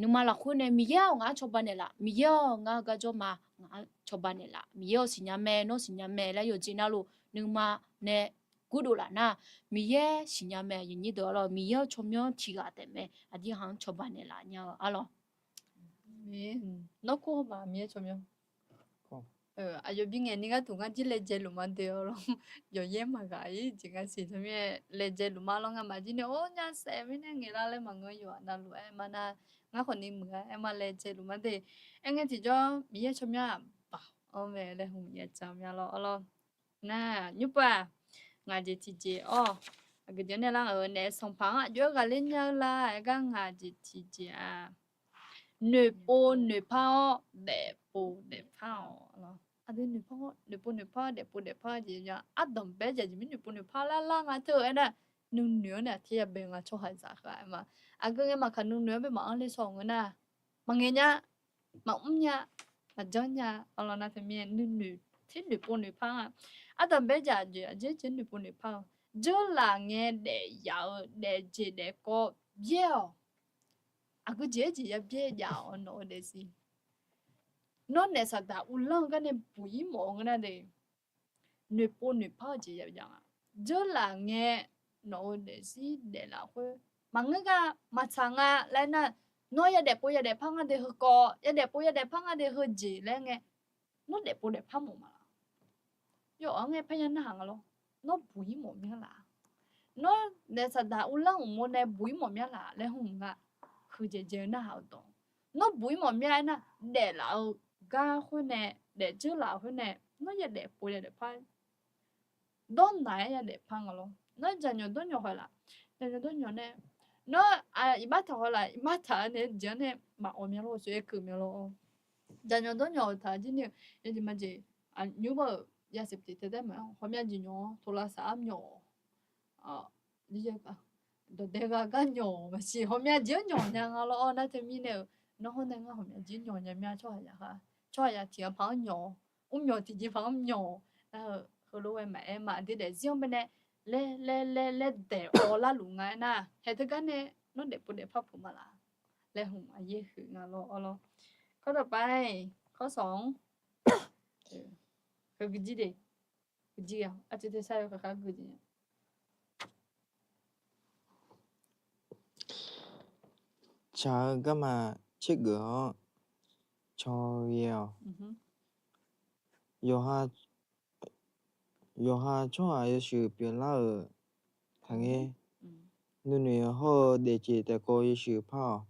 นุมาละคุณเนี่ยมีเยอะงาชอบบ้านเนี่ยละมีเยอะงากะจอมางาชอบบ้านเนี่ยละมีเยอะสิญญาแม่โนสิญญาแม่แล้วอยู่จีน่าลูนึมาเนี่ยกูดูละนะมีเยอะสิญญาแม่ยินนี่ตัวเรามีเยอะชมยอที่กาแต่แม่อดีหังชอบบ้านเนี่ยละเนี่ยอะลอ 너 코 봐, 미에 조명. 아주 빙에 니가 동안 질레제 루만 되어로 요예마가 이 지가 시점에 레제 루마롱아 마지네 오냐 세미네 ngira 망거 요 나루 에마나 nga khoni mga ema leje lu mate enge ti jo miye chomya ba ome le hu ye chamya lo na nyupa nga ji ti ji o age de ne lang ne song phang a jo ga le nya la ga nga ji ti ji a ne po ne pa de po de pa lo ade ne po ne pa de po de pa ji ya adam be ja ji mi ne po ne pa la nga tho ena nu nyo na thia be nga cho hai sa ka ma aga nge ma khanu nyo be ma le song na ma nge nya ma nya ma jo nya ala na the mi nu thi ne po ne pa adam be ja ji a je ne po ne pa jo la nge de ya de ji de ko bie o aga je ji ya bie ya o no de si no ne sa da u long ka ne bui mo nga de ne po ne pa ji ya ya jo la nge no de si de la hwe manga machanga la na no ya de po ya de phanga de ko ya de po ya de phanga de ho ji le nge no de po de phamo ma yo nge phayan na hang lo no bui mo mya la no de sa da u long mo ne bui mo mya la le hu nga khu je je na ha to no bui mo mya na de la ga hwe ne de ju la hwe ne no ya de po ya de pha don na ya de phanga lo nó giờ nhiều tôi nhiều hỏi là giờ tôi nhiều nè nó iba thà hỏi là iba thà nè giờ nè mà ôm nhau rồi sẽ cứ nhau rồi giờ nhiều tôi nhiều thà chứ nhiều giờ mà gì nếu mà giờ sắp tới thế mà hôm nay gì nhiều thôi là sao nhiều đi chơi cả đồ đẹp cả nhiều mà chỉ hôm nay chỉ nhiều nha nó nó thì mình nè nó hôm nay hôm nay chỉ nhiều nha mình cho ya thì phẳng nhiều nhiều thì chỉ phẳng nhiều hồi lúc em mà đi để riêng bên này le de o la lu nga na he de gan ne no de pu de pha pu ma la le hu ma ye hu nga lo ข้อต่อไปข้อ2คือกุจิเดกุจิอ่ะอาจจะได้ใช้กับกุจิ 자 그마 치고 저요 요하 좋아요 슈 별라 당에 눈에 허 대지 대고 이슈 파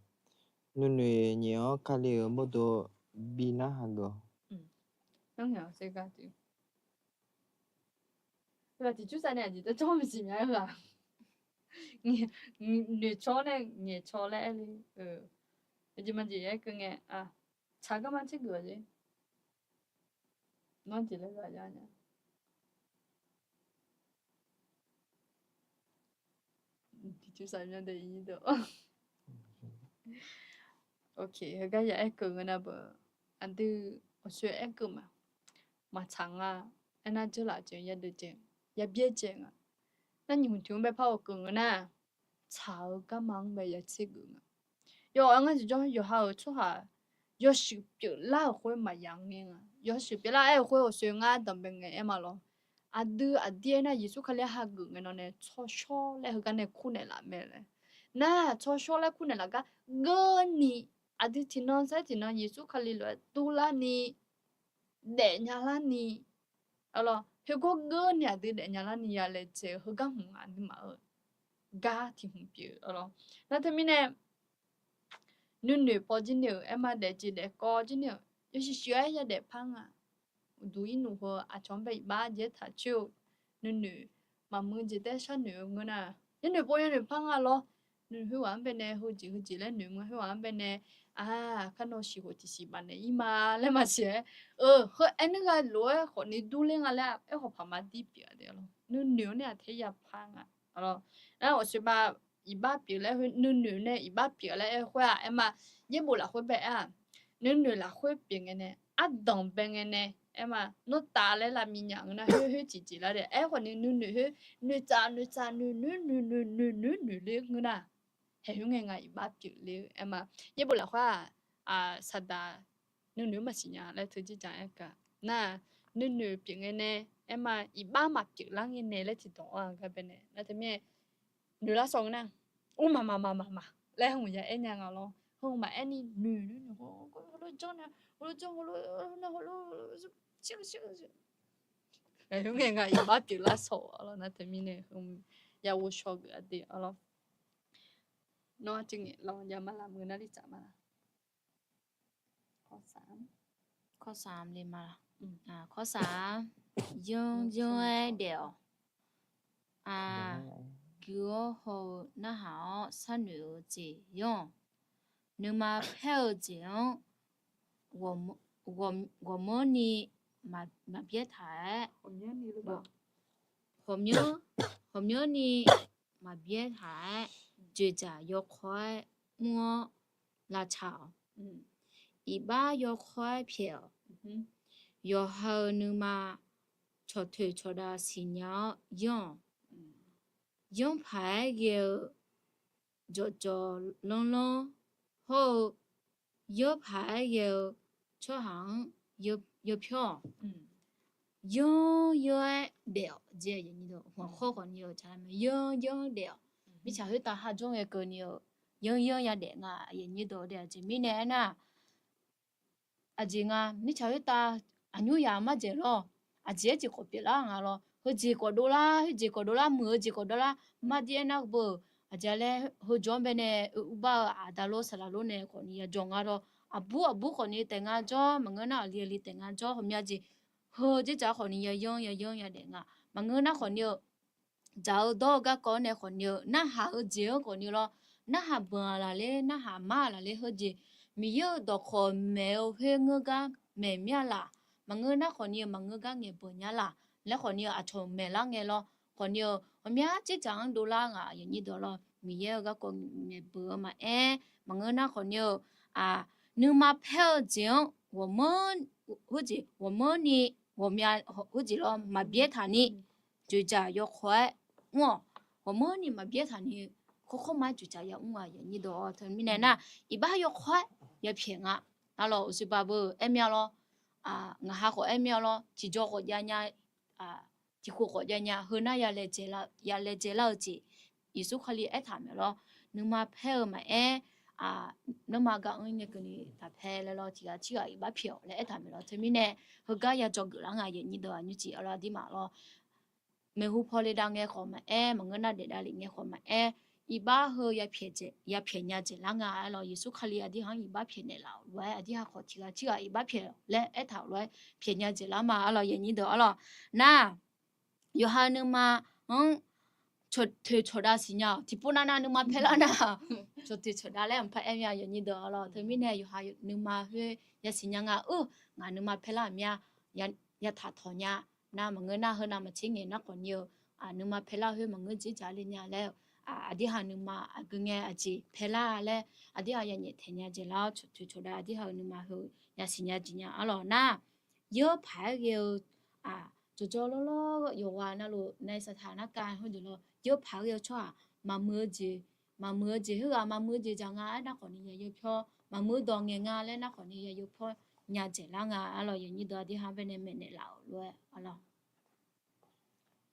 눈에 녀 칼리 모두 비나하고 đúng rồi sẽ có chữ là thì chú này thì cho mình gì nhá là nghe cho này nghe cho lại đi nhưng mà gì ấy cứ nghe 자그만 책 그거지. 넌 지를 가지 않냐? 뒤줄 살면데 이도. 오케이, 그가 야 애끄나 봐. 안드 어쇼 애끄마. 마창아. 애나 줄라죠. 야드제. 야비에제가. 난 이문 좀 파워 끄나. 차가 망배 야치그가. 요 안가지 좀 요하오 추하. 要是别拉会嘛样呢啊，要是别拉爱会我说啊当兵个嘛咯，啊对啊爹那耶稣可怜哈个个呢，错少嘞和个呢苦呢啦咩嘞，那错少嘞苦呢啦个个你啊对听到在听到耶稣可怜了，多啦你，得伢啦你，啊咯，迄个个你啊对得伢啦你呀嘞，这和个红啊你嘛个，噶听红别啊咯，那他们呢？nữ bỏ chứ nữ em mà để chỉ để co chứ nữ yo shi sửa ya để phăng à đuôi nụ hồ à chọn bảy ba dễ thả chiêu nữ mà mưa chỉ để sao nữ người na nữ bỏ nữ phăng à lo nữ huy hoàn bên này hồ chỉ lên nữ mà huy hoàn bên này à cái nó xì hồ thì xì bàn này mà lên mà xé hồ anh cái lúa hồ nữ đu lên à là em hồ phàm mà đi bịa đấy lo nữ này thấy ya phăng à lo然后我是把一把别来会女呢一把别来会啊em mà也无啦会白啊女啦会变个呢啊当变个呢em mà nó ta lại là mình nhận na hơi chỉ là để em còn nữ nữ cha nữ liền người na hệ hướng ngày ba biệt liền em mà也无啦khoa à sada nữ mà xí nhà lại thứ chỉ chẳng cả na nữ biến cái呢em mà一把mà biệt lang cái này lại thì đó à cái bên này那thế咩nữ là xong nè mà lại không phải em nhà ngào lo không mà em đi nữ hồ cho nè hồ chiêu cái hướng nghe ngay bắt biểu là sổ lo nè thế mình không ya vô show cái gì lo nó chừng lo ya mà làm người nó đi chả màข้อ3เลยมาข้อ3用爱掉叫好那好三女子用那么票钱我们你嘛别抬红妞你嘛别抬就在要快摸拉炒一把要快票要好你嘛cho thuê cho đa xí nhau用牌个就long后有牌个出行有票用爱了这人你都好你有才没用了你才会打哈中个个你用呀的啊人你都的这明年呐啊这啊你才会打啊牛呀嘛这咯啊这就个别啦啊咯和这个多啦么这个多啦嘛的那不啊这嘞和装备呢把啊达罗萨拉罗呢可你装啊咯啊不可你等啊装么个那里等啊装后面这和这家可你用呀的啊么个那可你找到个个呢可你那还和这个你咯那还不啦嘞那还嘛啦嘞和这没有到可没有会我个没面啦么个那可你么个也不呀啦แล้วคนเนี่ยอาชมแม่ละไง咯คนเนี่ยผมอยากจะจังดูล่างอ่ะอย่างนี้ตัว咯มีเยอะก็คงมีเบื่อมามันก็น่าคนเนี่ยนึกมาเพ่อจริง我们或者我们呢我们或者咯มาเบียทานี่就จะยกควาย我们呢มาเบียทานี่เขามา就จะยกอย่างนี้ตัวถึงมีเนี่ยนะอีบ้ายกควายอย่าเพียงแล้วเราสิบาบูเอ็มยา咯งาหาของเอ็มยา咯ที่จอของยาที่คู่ก็ยังเฮน่ายาเลเจลาจียิสุขลีถามแล้วนึกมาเพ่มานึกมาก็เนี่ยก็นี่ถ้าเพ่แล้วที่ก็ที่ก็อีบ้าเพียวแล้วถามแล้วทีนี้เนี่ยเฮก็อยากจอกหลังอย่างนี้ตัวนี่จีอะไรที่มาแล้วไม่หูพอเลยดังเงี้ยขอมามันก็น่าเด็ดอะไรเงี้ยขอมาอีบ้าเฮอยาเพียเจยาเพียเนี่ยเจหลังแล้วยิสุขลีที่ห้างอีบ้าเพียเนี่ยแล้วไว้ที่ห้างขอที่ก็อีบ้าเพียวแล้วถามไว้เพียเนี่ยเจแล้วมาแล้วอย่างนี้ตัวแล้วน่า有哈那么초 초다 시냐 디포나나 누마 펠라나 저티 초다래 안파 에미야 연이도 알아 더미네 유하 누마 회 야시냐가 나 누마 펠라미야 야 타토냐 나 먹으나 허나 마칭에 나 건요 누마 펠라 회 먹으지 잘리냐래 아디하 누마 그게 아지 펠라래 아디하 야니 테냐지라 초초다 아디하 누마 회 야시냐 지냐 알아나 여 파게요 조조로로 요와나로 내 스থাนการณ์ 호들로 여 파게요 쳐 마무지 흐가 마무지 장아 나 거니 여표 마무 동행아 레나 거니 여표 냐제랑아 알로 여니도 어디 하베네 메네 라로 알로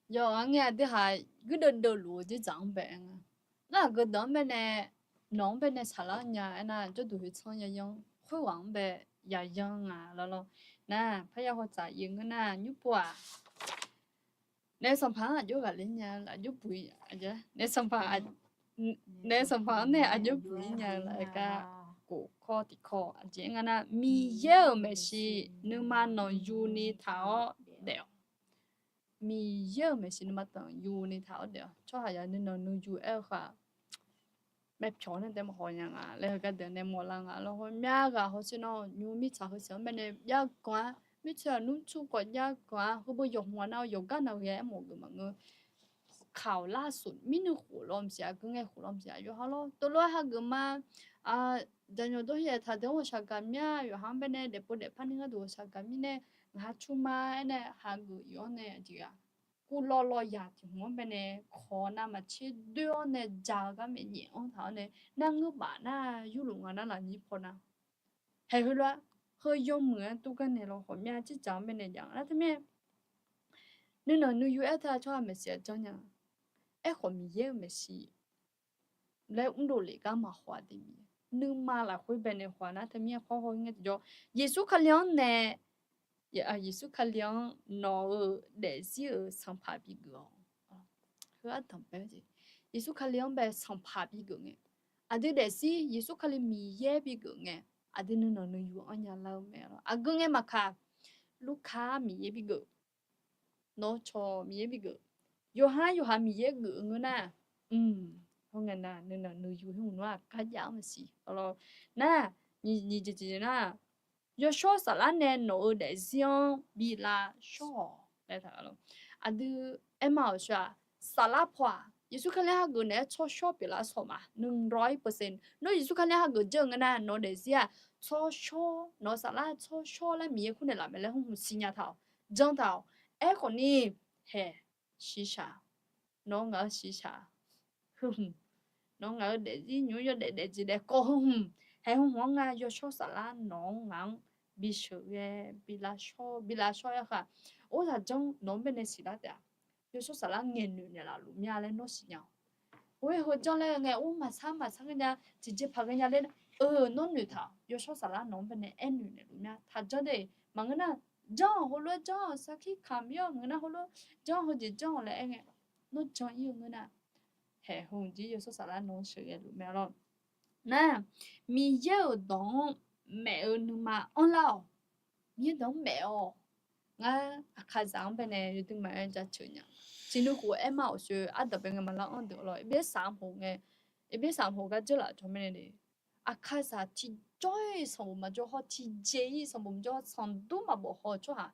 yo anga de ha gudo lu ji jang be na go don be ne nong be ne sala nya na jo du hui chang ya yang hui wang be ya yang lo na pha ya ho za yin na nyu bua ne som phang yo ga lin nya la yo bui ja ne som phang ne yo bui nya la ka cổ kho thì kho chỉ nghe na mi yêu mà si nếu mà nó yu ni tháo đều mi yêu mà si nếu mà tận yu ni tháo đều cho hay nên nó yu eo cả mẹ chọn nên đem hỏi nhang lấy cái đường đem mua lang lo hỏi mẹ cả họ xin nó yu mi chả họ xin bên này ya quá mi chả nút chu quá ya quá họ bây giờ hoa nào dùng cái nào vậy một người mà người khảo la sụn mi nu khổ lom xia cứ nghe khổ lom xia yo halo tôi lo ha cái mà Daniel do here ta de washa gamya yo hambene de po de paninga do washa gamine ha chuma ene ha gu yo ne dia ku lo ya ti mo bene kho na ma chi do ne ja ga me ni on ta ne na ngu ba na yu lu nga na la ni po na he hu la he yo mu tu ga ne lo ho mya chi ja me ne yang la ta me nu no nu yu eta cho me se jo nya e ho mi ye me si le do le ga ma hwa de mi nương mà là khối bên này hóa na thêm nhiều khó hơn nghe cho Giêsu Khalion nè Giêsu Khalion nó để gì ở sông Phà Bi Gờ hứa thầm bé gì Giêsu Khalion bé sông Phà Bi Gờ nghe đi để gì Giêsu Khalion mi ye Bi Gờ nghe đi nương nó nương yuan nhà lâu mẹ rồi gương nghe mà cả lúc khá mi ye Bi Gờ nó cho mi ye Bi Gờ Yohan mi ye Gờ nghe na không nghe na nên là nuôi yu không nói cá giáo mà gì rồi na nhị chị na yo show sala nè nó để riêng bị là show để thà rồi adu em bảo sao sala phà Yesu khale ha gu nè cho show bị là số mà 100% nó Yesu khale ha gu chơi nghe na nó để riêng cho show nó sala cho show là mi khu này làm mẹ không xin nhà thảo dân thảo còn ni he shisha nó ngỡ shisha nó ngỡ để gì nhú cho để gì để cô không hay không hoang nga cho số sala nó ngang bị sợ bị la so ya cả ô thật trong nó bên này xí đó đấy cho số sala nghe nữ nhà là lụm nhà lên nó xí nhau ôi hồi trong này nghe mà sang cái nhà chỉ phá cái nhà lên nó nữ thảo cho số sala nó bên này em nữ lụm nhà thật cho đấy mà người na cho hồi lúc cho sau khi khám yêu người na hồi lúc cho hồi chỉ cho lại nghe nó cho yêu người na hệ hùng chỉ yêu số sala nó sự cái lụm nhà rồi nè mi yêu đón mẹ ơn mà on lao mi đón mẹ nga khai sáng bên này tôi mà em ra chơi nhá chỉ lúc của em bảo chơi đặc biệt mà lao on được rồi biết sáng hồ cái chỗ là cho mình đi khai sáng thì chơi xong mà cho họ thì chơi xong mà cho xong đủ mà bỏ họ cho hả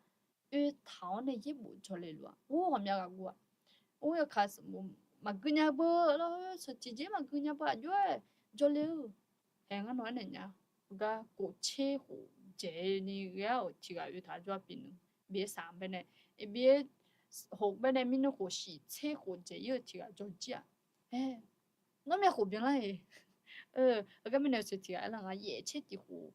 tháo này giúp bù cho lên luôn hôm nay cái khai sáng mà cứ nhà bơ đó chỉ mà cứ nhà bơ rồi cho lưu hẹn nói này nhá cái cổ chế hồ chế ni cái chỉ cái ta cho bên biết sáng bên này biết hồ bên này mình nó hồ xí chế hồ chế yêu chỉ cái cho chia nó mấy hồ bên này cái bên này chỉ cái là cái dễ chế thì hồ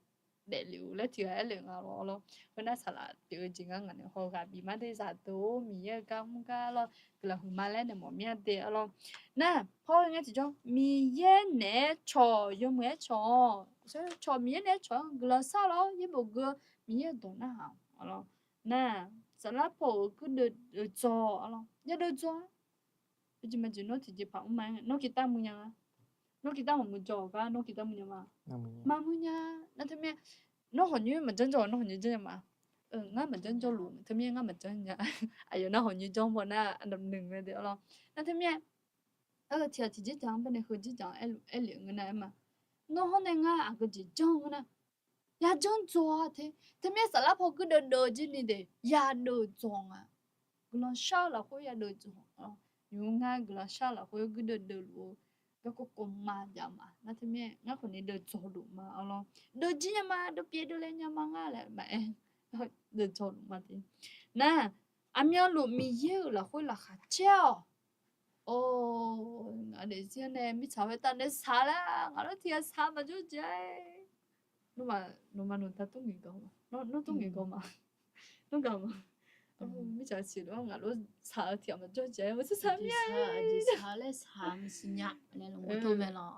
để lưu lấy thì cái lượng lo bên này sao là điều chỉnh cái ngành hồ cái bị mà thấy sao đó mình cái lo cái là hồ mà lên để mà mình để lo nè thôi nghe chị cho mi ye nè cho dùng nghe cho mi ye nè cho cái sao đó ye bộ cái mi ye đồ na hảo lo nè sao là bộ cứ được cho lo ye được cho bây giờ mình chỉ nói thì chỉ bảo mà nó kita mua nhà nó kita mà mua cho cái nó kita mua nhà mà mua nhà nó thế mà nó hình như mình chân cho nó hình như chân mà ngã mình chân cho luôn thế mà ngã mình chân nhà ai nó hình như trong bọn na anh đầm đừng về được lo nó thế mà tia ti ji jang bene hu ji jang el ngna ma no ho ne nga a ji jong na ya jong zo the te me sala pho gu de ji ni de ya do zong a glo sha la ho ya do zong yu nga glo sha la ho gu de luก็ก็มาจามานะทีนี้งั้นคนนี้เดินโจดูมาเอาลองเดินจีนมาเดินเปียเดินเลยเนี่ยมาง่ายแหละแม่เดินโจดูมาทีน่ะอามีลูกมีเยอะละคุยละขาเจ้าโอ้งั้นเดี๋ยวเจ้าเนี่ยมีชาวเวตันเนี่ยสาละงั้นเราเที่ยวสามาจุใจนู่นมานู่นท่าตุ้งกี่กมานู่นตุ้งกี่กมานู่นกมามีชาวสิลูกงั้นเราสาเที่ยวมาจุใจว่าจะสามีဒီစာလဲစာမစညလဲလုံးမတော့မဲလော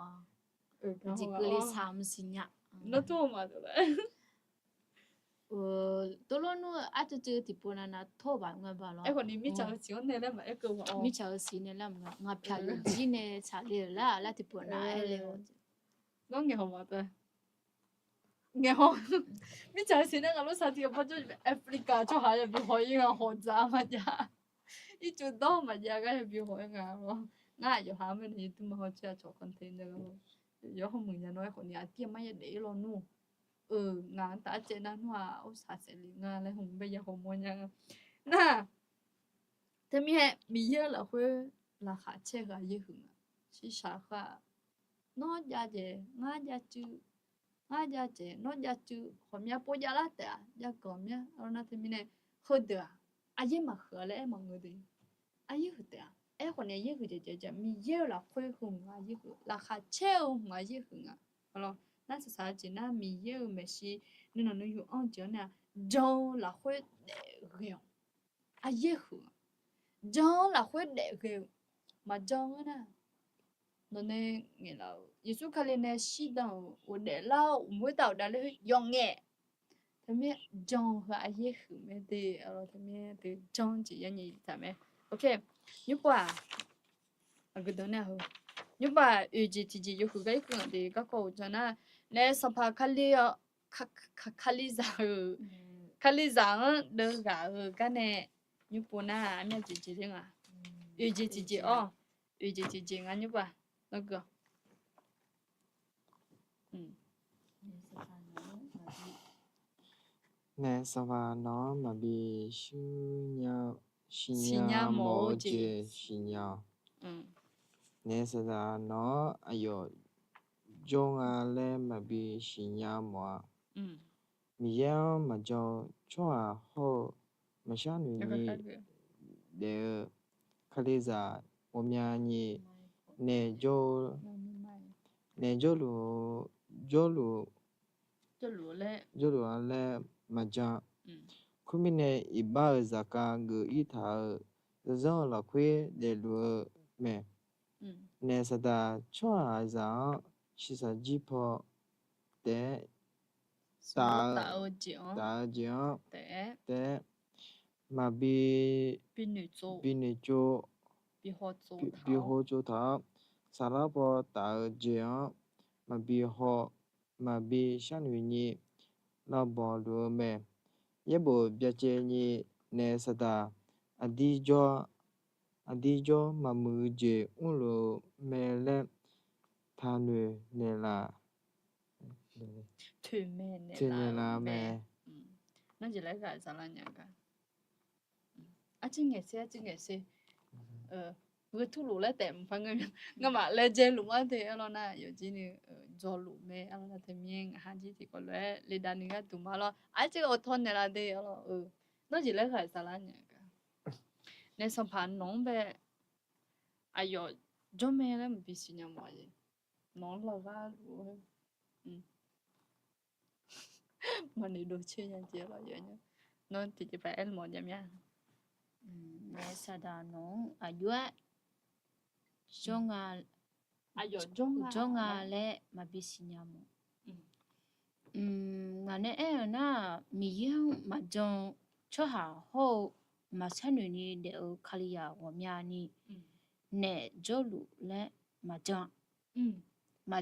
ဒီကလေးစာမစည နော်တော့မှာတော့လေ တော်လုံးနအတတူဒီပနာနာထောပါငါပါလော အဲ့ခေါ်နေမိချောင်းချောင်းနဲ့လည်းမအဲ့ကောမအောင် မိချောစီနေလားငါဖြာယူကြီးနေချာလေလားလာဒီပနာအဲ့လေ နော်ငယ်ဟောမှာပဲငယ်ဟောမိချောင်းစနေကလို့စားတီပေါ်ကျအဖရိကချောဟာရပြီးဟောရင်ဟောဇာမကြ一直到嘛家个比好样咯我有下面你都冇好吃做 content 的咯有好门人nóiคนนี้เตรียมมาอย่าได้咯นู่งานตาเจนั้นว่าอุตส่าห์เสร็จงานแล้วหงไปอย่าหงมันยังน่ะแต่มีเยอะแล้วเว้ยราคาเช็คอะเยอะหึงสิสาค่ะนอจาเจงาจาจืงาจาเจนอจาจืขอมยาปอยาละแต่ยากอมยาเอานะแต่มีเนี่ยเฮดอะอาเยมาเขอแล้วมองดิอาเยหึแต่ไอ้คนเนี่ยเยหึจะมีเยอะละค่อยหงอะเยหึราคาเช่หงอะเยหึอะalors那是啥子那米有没是你那有按照呢种了会得个啊也好种了会得个嘛种呢那呢你老耶稣看了呢西当我得老没到的了用哎他们种和啊也好没得alors他们的种只样你咋没 OK 你把啊个东呢好你把预计自己有好个个的个个就那내 서파 칼리어 칼리장 너가 간에 유보나 아니야 지지링아 유지지지 유지지지 아니 봐 너거 nè sa va nó mà bị xi nhau mồ chê xi nhau nè sa ra nó ayo jong a le mà bị xi nhau mồ mi ya mà cho cho a ho mà sha nu ni de khale za o mya ni ne jo lu jo lu a le mà cha khu mi ne i ba za ka gu i tha zo la khwe de lu me ne sa da cho a za shi sa ji pho de ta jiao de mà bị nữ cho bị ho cho tha sa ra po ta jiao mà bị shan wi ni la bo lu me ye bo bya che ni ne sa da adi jo ma mu je un lo me le tha nu ne la thuê la mẹ nó chỉ lấy cái sao là nhỉ cả chính ngày xe người thu lũ lấy tệm phải người mà lấy chơi lũ ăn thì nó na有几年做lũ mẹ nó na thì miếng hàng chỉ có lấy đàn người tụi mà lo chỉ có thôn này là đi nó chỉ lấy cái sao là nhỉ cả nên xong phản nóng về ayo cho mẹ là một bị sinh nhầm vậy nóng là va lũ mà nếu đồ chơi nhà chị là vậy nhá nó thì chỉ phải ăn món nha nè sa da no ayua jonga jonga le ma bisinyamo ngane na mi yang ma jong cho ha ho ma sanu ni de khaliya wo mya ni ne jolu le ma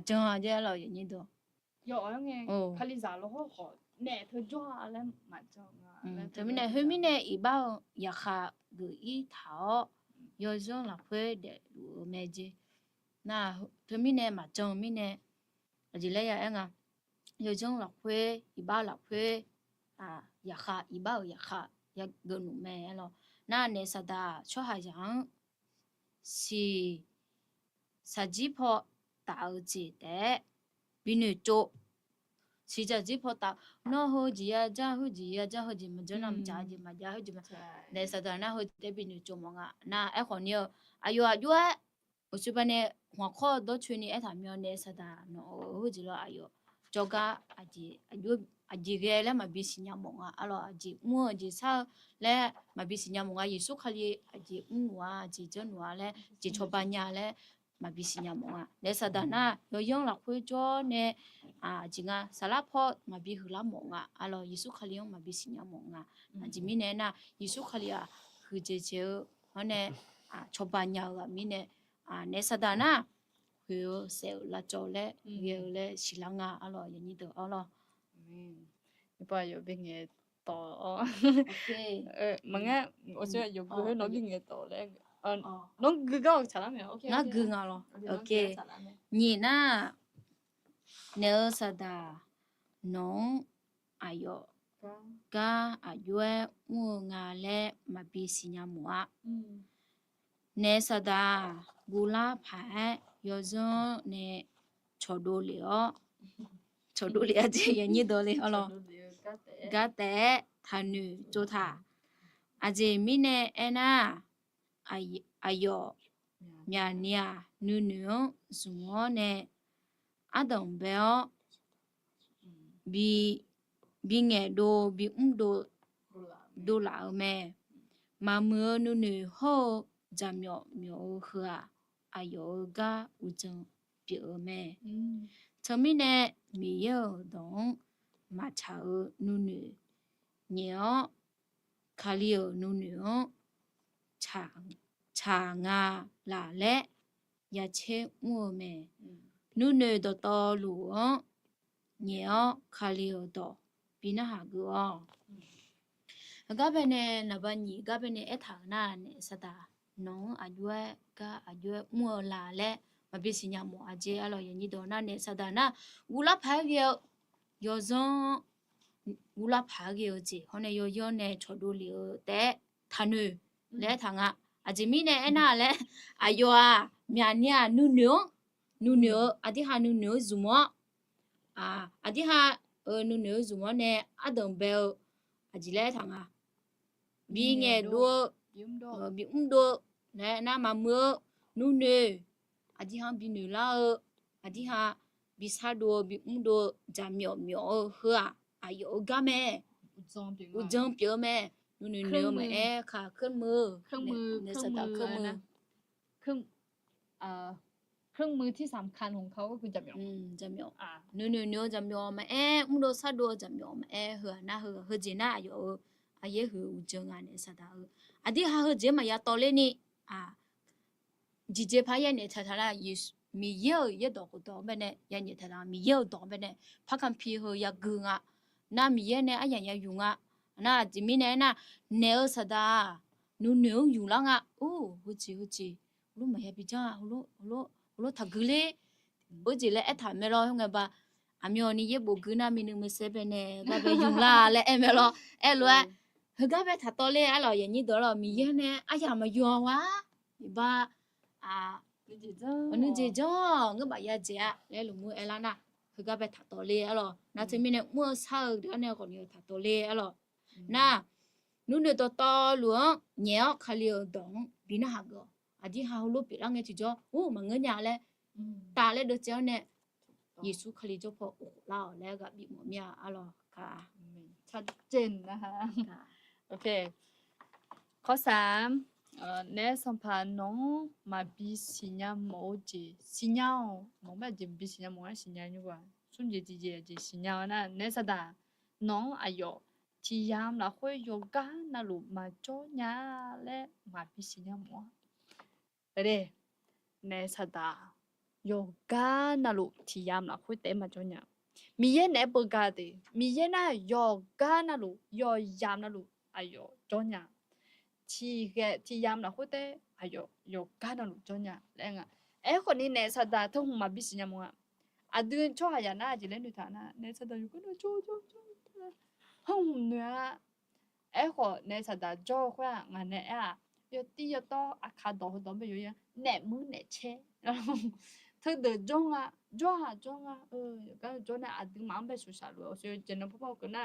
jong a je lo yin ni do 有啊nghe khali giả lo ho ho nè thôi cho lên mà cho thế mình này hơi mình này ý bảo ya kha gửi ý thảo yo zong là phê để đủ mẹ gì 那他们呢嘛种咪呢啊就来呀个有种老会一把老会啊也哈一把也哈也个努咩咯那呢啥的说好像是啥子破大字的比你做是啥子破大那好字啊这好字啊这好字嘛就那么加字嘛加好字嘛呢啥的那好的比你做么啊那哎好妞哎呦啊呦我这边呢我考到去年哎他们呢啥的那好字了哎呦这个啊字哎呦aji ge le ma bi sinya monga alo aji mu aji sa le ma bi sinya monga yesu khali aji unwa aji jonwa le ji chobanya le ma bi sinya monga le sadana yo yong la khwe jo ne a jinga sala pho ma bi hula monga alo yesu khali yong ma bi sinya monga aji mi ne na yesu khali a hu je je hone a chobanya ga mi ne a ne sadana hu se la jo le ye le silanga alo yani do alo你爸有病嘅多哦， OK 乜嘢？我想有個佢攞病嘅多咧，攞佢個查啦咩 ？OK， 那个啊咯 OK 你那 nếu sa da nong ayo ga ayo mu nga le ma bi sinya mo ne sa da gula pha yo zo ne chodo le yo chodo le a je ye ni do le alo ga te thanu jo tha a je mi ne ena ayo nya nia nu nu zuo ne adong beo bi nge do bi do la me ma mu nu nu ho jam myo hua ayo ga u jeng bi me chami ne mi yo dong ma cha nu nu nyo khali nu nu cha nga la le ya che mu me nu nu do to lu nyo khali do bina ha go ga be ne na ba ni ga be ne e tha na ne sa da no ayue ga ayue mu la le ma bi sinya mo aje alo ye ni do na ne sa da na ula pha ge yo zon ula pha ge yo ji hone yo yo ne chodo li de thanu le thanga aje mi ne ena le ayo a mya nya nu nu adi ha nu nu zumo adi ha nu nu zumo ne adong bel aji le thanga bi nge do bi do le na ma mu nu nu adi ha bi nu la adi ha bi sa do bi do ja myo hua ayo ga me u jong pyo me nu nu me e kha khönมือ เครื่องมือที่สำคัญของเขาก็คือจับหยอง จะมyo nuจะมyo ma e do sa doจะมyo ma e hua na hu ji na ayo aye hu u jong a ne sa da adi ha hu je ma ya to le ni ji je pha ye ne tha tha la mi ye do ko do me ne ya ni tha la mi ye do me ne pha kan phi hu ya gu nga na mi ye ne ayan ya yu nga na ji mi ne na ne sa da nu yu la nga hu ji lu ma ya bi ja lu tha gu le bu ji le a tha me lo nga ba a myo ni ye bo gu na mi nu me se be ne ga be yu la le e me lo e lo hu ga be tha to le a lo ye ni do lo mi ye ne a ya ma yu wa ba nu ji jo nga ba ya je a le lu mu e la na hu ga be tha to le a lo na che mi ne mu sa de ne ko ni tha to le a lo na nu ne to lu nye khali dong bi na ha go adi ha lu pi la nge chi jo ma nge nya le ta le do che ne yesu khali jo pho la le ga bi mo mya a lo ka ชัดเจนนะคะโอเคข้อ3ในสัมพันธ์น้องมาบิสิญญาโมจิสิญญาโมแบบจิบิสิญญาโมสิญญาอยู่ว่าสุนเจจิเจจิสิญญานะในสดาน้องอายุที่ยามละค่อยโยกานะลูมาโจญาและมาบิสิญญาโมเด้ในสดาโยกานะลูที่ยามละค่อยเตมาโจญามีเยneปกาติมีเยนะโยกานะลูโยยามนะลูอายุโจญาที่ยามละค่อยเตอายุโยกานะลูโจญาแล้วงะไอ คนนี้เนี่ยสดาทั้งมาบิสิญามังอะดึงช่อหายานาจิเลนุฐานะเนี่ยสดาอยู่ก็โจห้องเนื้อคนเนี่ยสดาจ่อขวางานเนี่ยยตียต่ออาคาดอไปอยู่แหนมือแหนเชถึงเดจ่องจ่อก็จ่อเนี่ยดึงมาไปสุชาลู所以真的พ่อก็น่ะ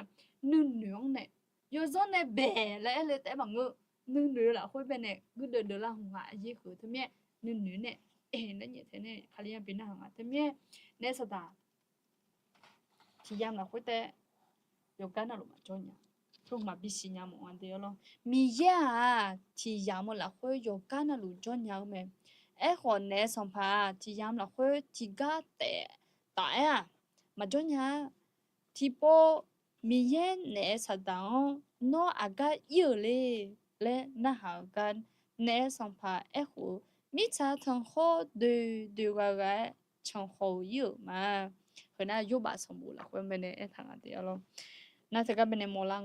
นึ่งเนื้อเนี่ยอยู่ซอนเนี่ยเบแล้วเลยแต่บางนึ่งเนื้อละค่อยเป็นเนี่ยกูเดินละหัวยี่คือทำไมนึ่งเนื้อเนี่ยนั่นอย่างเท่เนี่ยคาเรียนเป็นหัวทำไมเนี่ยสดาที่ยามละค่อยแต่อยู่กันน่ะลูกมาจ่อเนี่ยทุกมาบิสิญามังอันเดียว咯มียาที่ยามละค่อยอยู่กันน่ะลูกจ่อเนี่ยแม่คนเนี่ยสัมภาที่ยามละค่อยที่กะแต่ตายมาจ่อเนี่ยที่ปอมีเย็นเนี่ยสดาโนอากาเยอะเลยและน่าหากันเนี่ยสัมภาหูมิชาทั้งโคดูว่าช่างโคเยอะมาคือน่าอยู่บ้านสมบูรณ์ละค่อยไม่เนี่ยทางอันเดียว咯น่าจะก็เป็นโมลัง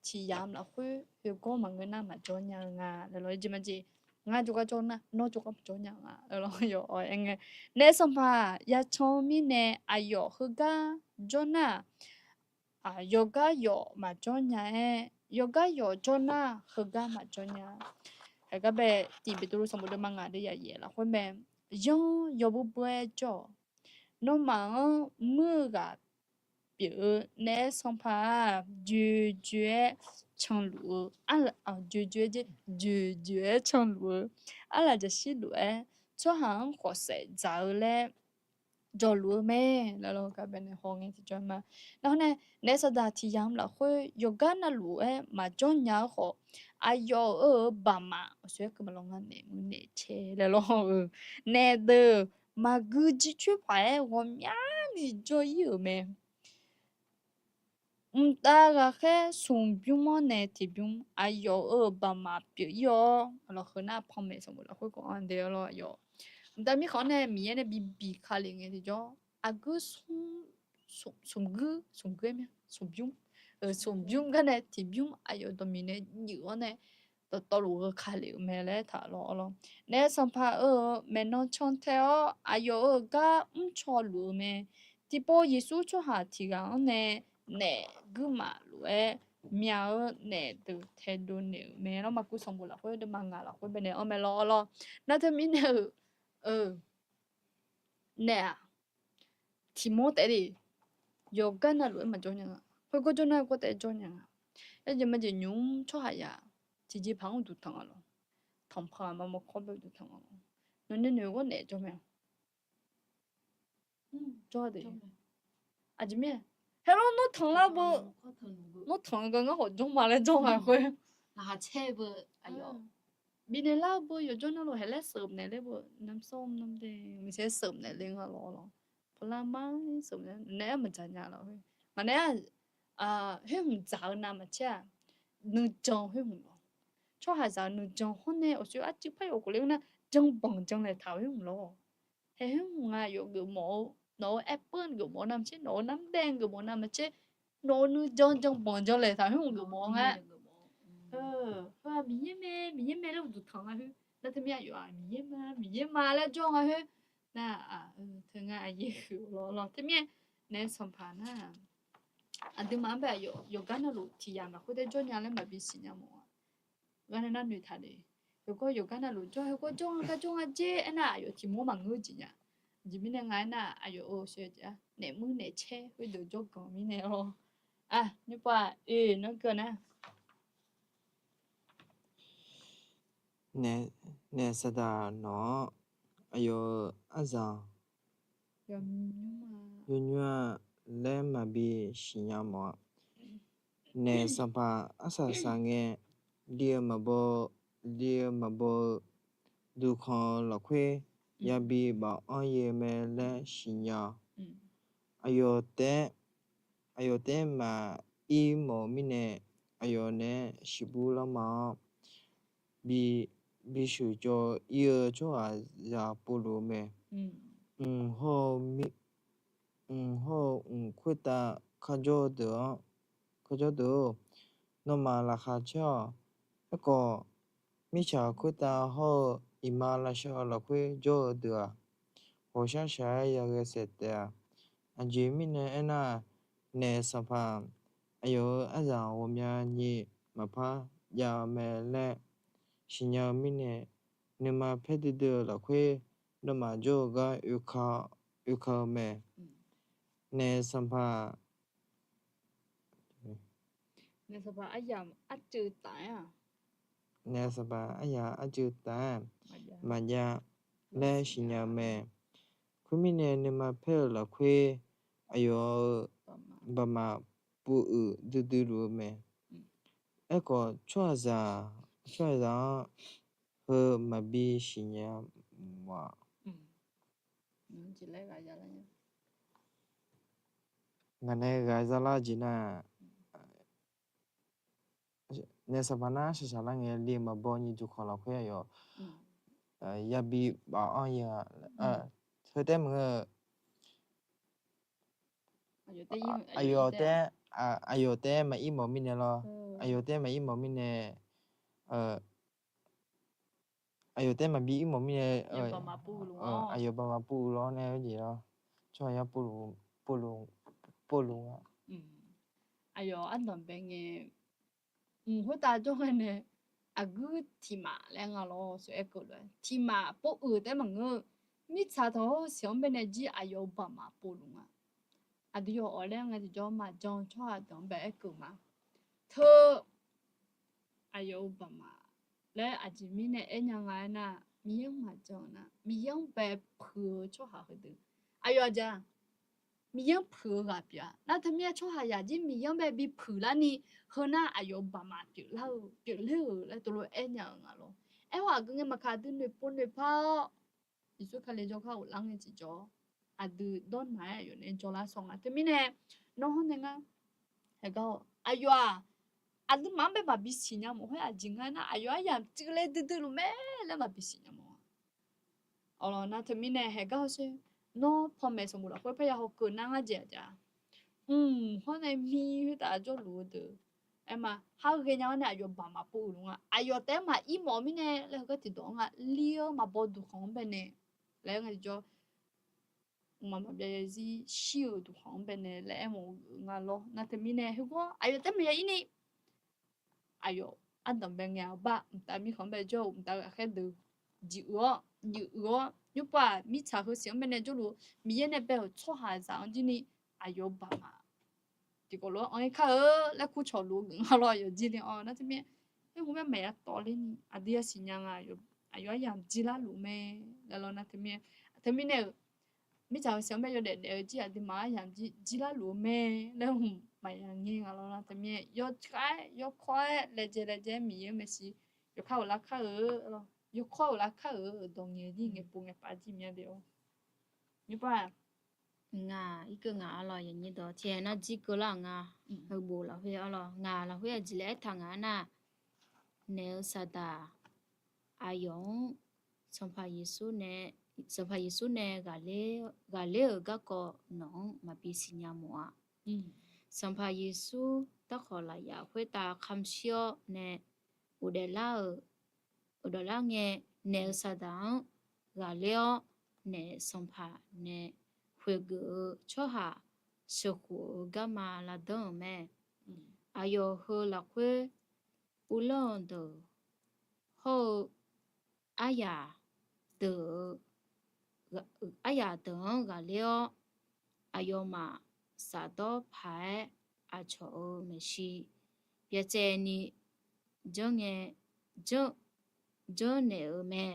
ที่ยามละค่อยอยู่ก็มันก็น่ามาจ่อเนี่ยแล้วเราจิมันจิงาจุกจ่อนะโนจุกจ่อเนี่ยแล้วเราอยู่เองเนี่ยสัมภายาชอมีเนี่ยอายุคือก็จ่อนะyoga yo ma jonya yoga yo jona khaga ma jonya ga be ti bituru samudu manga de ya ye la khwe me yo yo bu bwe jo no ma mu ga pi ne song pha ju jue chang lu ju chang lu ala ja shi lu cho hang kho se za leจอรู้แม่แล้วเราก็เป็นห้องที่จอมาแล้วเนี่ยในสถานที่ยามละค่อยอยู่กันน่ะรู้มาจนยาขอายอบามาสวยก็มาลงกันเนี่ยมึงเนี่ยเชแล้วเราแน่เด้อมากูจิช่วยไปว่ามีนี่จอยอยู่แม่ตาก็แค่ส่งบิวมาเนี่ยที่บิวอายบามาเปียเราคือหน้าพ่อแม่สมมุติเราค่อยก็อันเดียวเราอยู่แต่มีเขาเนี่ยมีเนี่ยบีคาลิงที่จ่ออากูส่งมั้ยส่งบิวกันเนี่ยที่บิวอายุตมีเนี่ยอยู่เนี่ยตอรู้คาลิแม่เลยถ้าเราเนี่ยสัมภาแม่น้องชอนเทออายุก็ชอรู้แม่ที่ปอเยซูชอหาที่กันเนี่ยกูมารู้มีเนี่ยตัวเทดูเนี่ยแม่เรามากูสมบูรณ์ละค่อยเดินมางานละค่อยเป็นเนี่ยแม่รอน่าจะมีเนี่ยเนี่ยที่มอแต่ดิโยกันน่ะรู้มันจ่อยังค่อยก็จ่อน่ะก็แต่จ่อยังจะมันจะยุ่งช่วยจีพังดูทั้งอ่ะ咯ทำพามาครบดูทั้งอ่ะนั่นเนี่ยก็เนี่ยจ่อมั้ยจ่อดิอาจมั้ยเฮ้ยเราทั้งละบ่เราทั้งก็งั้นหจ่อมาเลยจ่อมาค่อย那还菜不哎呦มีในลาบ่อยู่จ่อน่ะ咯ให้แล้วเสิร์ฟเนี่ยเลยบ่น้ำส้มน้ำแดงมีใช้เสิร์ฟเนี่ยเลยอ่ะ咯ผลไม้เสิร์ฟเนี่ยมันจะยากแล้วมันเนี่ยเฮ้ยมันจะน้ำมันใช่นึกจังเฮ้ยมันชอบหาจานนึกจังคนเนี่ย我觉得就派我过来那จัง棒จังเลยถามเฮ้ยมัน咯เฮ้ยมันอยู่กับหมูno apple กับหมูน้ำใช่ no น้ำแดงกับหมูน้ำมันใช่ no นึกจัง棒จังเลยถามเฮ้ยมันกับหมูว่ามีเย่แม่แล้วดูท้องเฮ้ยแล้วทำไมอยู่มีเย่มาแล้วจ้องเฮ้ยน่ะเธอง่ายยี่คือรอทำไมเนี่ยสัมภาระอันที่มันแบบอยู่กันน่ะลูกที่ยามละคุยได้จ้องยามแล้วมาบิสิญามังกันนั่นหนูท่าเลยอยู่กันน่ะลูกจ้องก็จ้องเจ๊น่ะอยู่ที่มัวมังงูจริงอ่ะจิมีเนี่ยไงน่ะอยู่เสียจ้ะเนี่ยมือเนี่ยเช่ไปดูจ้องก็มีเนี่ยนี่ป่ะนั่นก็นะเนี่ยสดาเนาะอายุอาจารย์ยุ่งและมาบิสิญามังเนี่ยสัมภาอาสาสังเกตเดียมาบ่ดูคอละเควya bi ba on ye me le shinya ayote ma i mo mi ne ayone shibu la ma bi shu jo ye jo a ya polo me ho kweta khajo do no ma la kha cha ko mi cha kweta ho imala sha la kwe jo de 好像啥呀个设的啊就米呢那呢上班哎呦啊让我们你嘛怕呀没嘞新疆米呢你嘛配的了会那么就个有考没呢上班ในสภาอายามอัดจือตายอ่ะ 呢上班哎呀啊就单 มายา 嘛呀嘞新疆没คุณมีเนี่ยนมาเพ่ละคุยอายุ ต่อมา บมาปูดื้อรู้ไหมไอ้ก็ช่วยจะเฮอมาบีสิญญาว่า นั่นจิเลกายาละเนี่ย งั้นไอ้กาซาลาจีน่าเนี่ยสบานาชะชะละเงลีมาบ่นี่จุขอละคุยอยู่ยาบีบ่อ้อยอ่ะเธอแต่มึง อายุแต่ยิ่ง อายุแต่มาอีหมอมิเนี่ยรออายุแต่มาอีหมอมิเนี่ยอายุแต่มาบีอีหมอมิเนี่ย อายุประมาณปูลุงอ๋อ อายุประมาณปูล้อแน่ดีแล้วช่วยยาปูลุงอ่ะ อายุอันตอนเป็นไงหัวตาจ้องเนี่ยอากูที่มาแล้วงาล้อสวยกูเลยที่มาปูแต่มันก็มิชาโตเสียงเป็นจีอายุประมาณปูลุงอ่ะอาดิโออะไรงั้นจะจอมาจองช่วยตอนแบบกูมาเธออายุประมาณและอาจจะมีเนี่ยยังไงนะมียังมาจองนะมียังแบบเพื่อช่วยหาคนดูอายุจ้ะมียังเพื่อกะเปีย那他们ช่วยหาอยากจะมียังแบบมีเพื่อแล้วนี่เฮน่าอายุประมาณเปียแล้วแล้วตัวยังอ่ะ咯ว่าก็งั้นมาคาดูเนี่ยปุ่นเนี่ยพออีสุคาเลจอเขาหลังเนี่ยจิจออะดูโดนหมายอยู่ในจอละสองอ่ะแต่มีเนี่ยน้องเนี่ยงั้นแล้วก็อายุอะดูมันแบบมาบิสิญญาโมให้อาจิงอ่ะนะอายุอ่ะยังจิเลดื้อรู้ไหมแล้วมาบิสิญญาโมเอาล่ะนะแต่มีเนี่ยแล้วก็ใช่no พ่อแม่สมมุติว่าค่อยพยายามเกินนั่งอ่ะจ้ะเพราะในมีแต่จะรู้เด้อไอ้มาหาเงี้ยเนี่ยอายุประมาณปูลุงอ่ะอายุแต่มาอีหมอมีเนี่ยแล้วก็ติดตัวอ่ะเลี้ยวมาบอกดูของเป็นเนี่ยแล้วไงจะมาแบบสิชิวดูของเป็นเนี่ยแล้วหมองาล้อนั่นแต่มีเนี่ยเฮ้ยก็อายุแต่ไม่ยังนี่อายุอันนั้นเป็นไงบ้างแต่มีของเป็นจะแต่แค่ดูจิ๋ว又把米茶和香本来就路米也那边错下上今年哎呦爸妈，这个咯，我看那苦潮路更好了，有几年哦，那这边哎我们没有道理呢，啊对呀新娘啊有哎呦养鸡啦路咩，然后那这边呢米茶和香本有点了解啊，的妈养鸡啦路咩，然后没养嘢啊咯，那这边要快来接米也没事，要看我拉看咯。有快有啦看当年的个半个八几面了，你把nga ika nga lo yin ni do che na ji ko la nga ho bo la hwe lo nga la hwe ji le tha nga na ne sa da ayong sampa yesu ne ga le ga ko nong ma pi si nya mo a sampa yesu ta kho la ya hwe ta kham sio ne u de la nghe ne sa da ga leo ne sampa ne hwe ge cho ha se ko ga ma la do me ayo ho la hwe u lon de ho aya de ga leo ayo ma sa do phai a cho me shi ye che ni jong ye jo ne me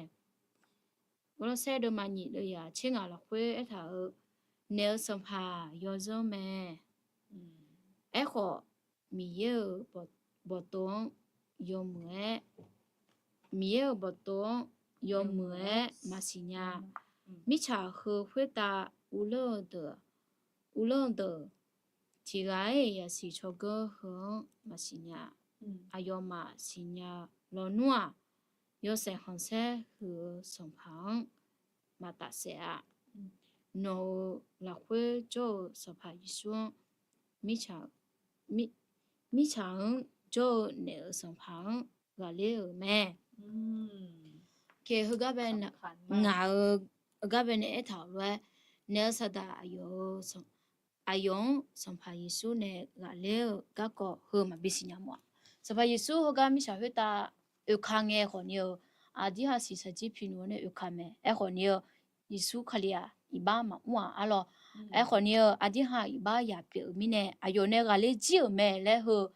wo se do ma ni lo ya chin ga la hwe a tha ne som pha yo zo me e kho mi ye bo ton yo mwe mi ye bo ton yo mwe ma si nya mi cha ho hwe ta u lo de chi ga ya si cho go ho ma si nya ayo ma si nya lo nua yo se hon se hu som phang ma ta se a no la hwe jo so pha yi su mi chang jo ne som phang ga le me ke hu ga ben nga gabene ethalwe ne sada ayo sampa yesu ne gale gakko ho ma bisinya mo sampa yesu ho ga mi sha heta ukhange khonyo adi ha si sa ji phino ne ukhame e khonyo yesu khalia iba ma wa alo e khonyo adi ha iba ya pe mi ne ayo ne gale ji me le ho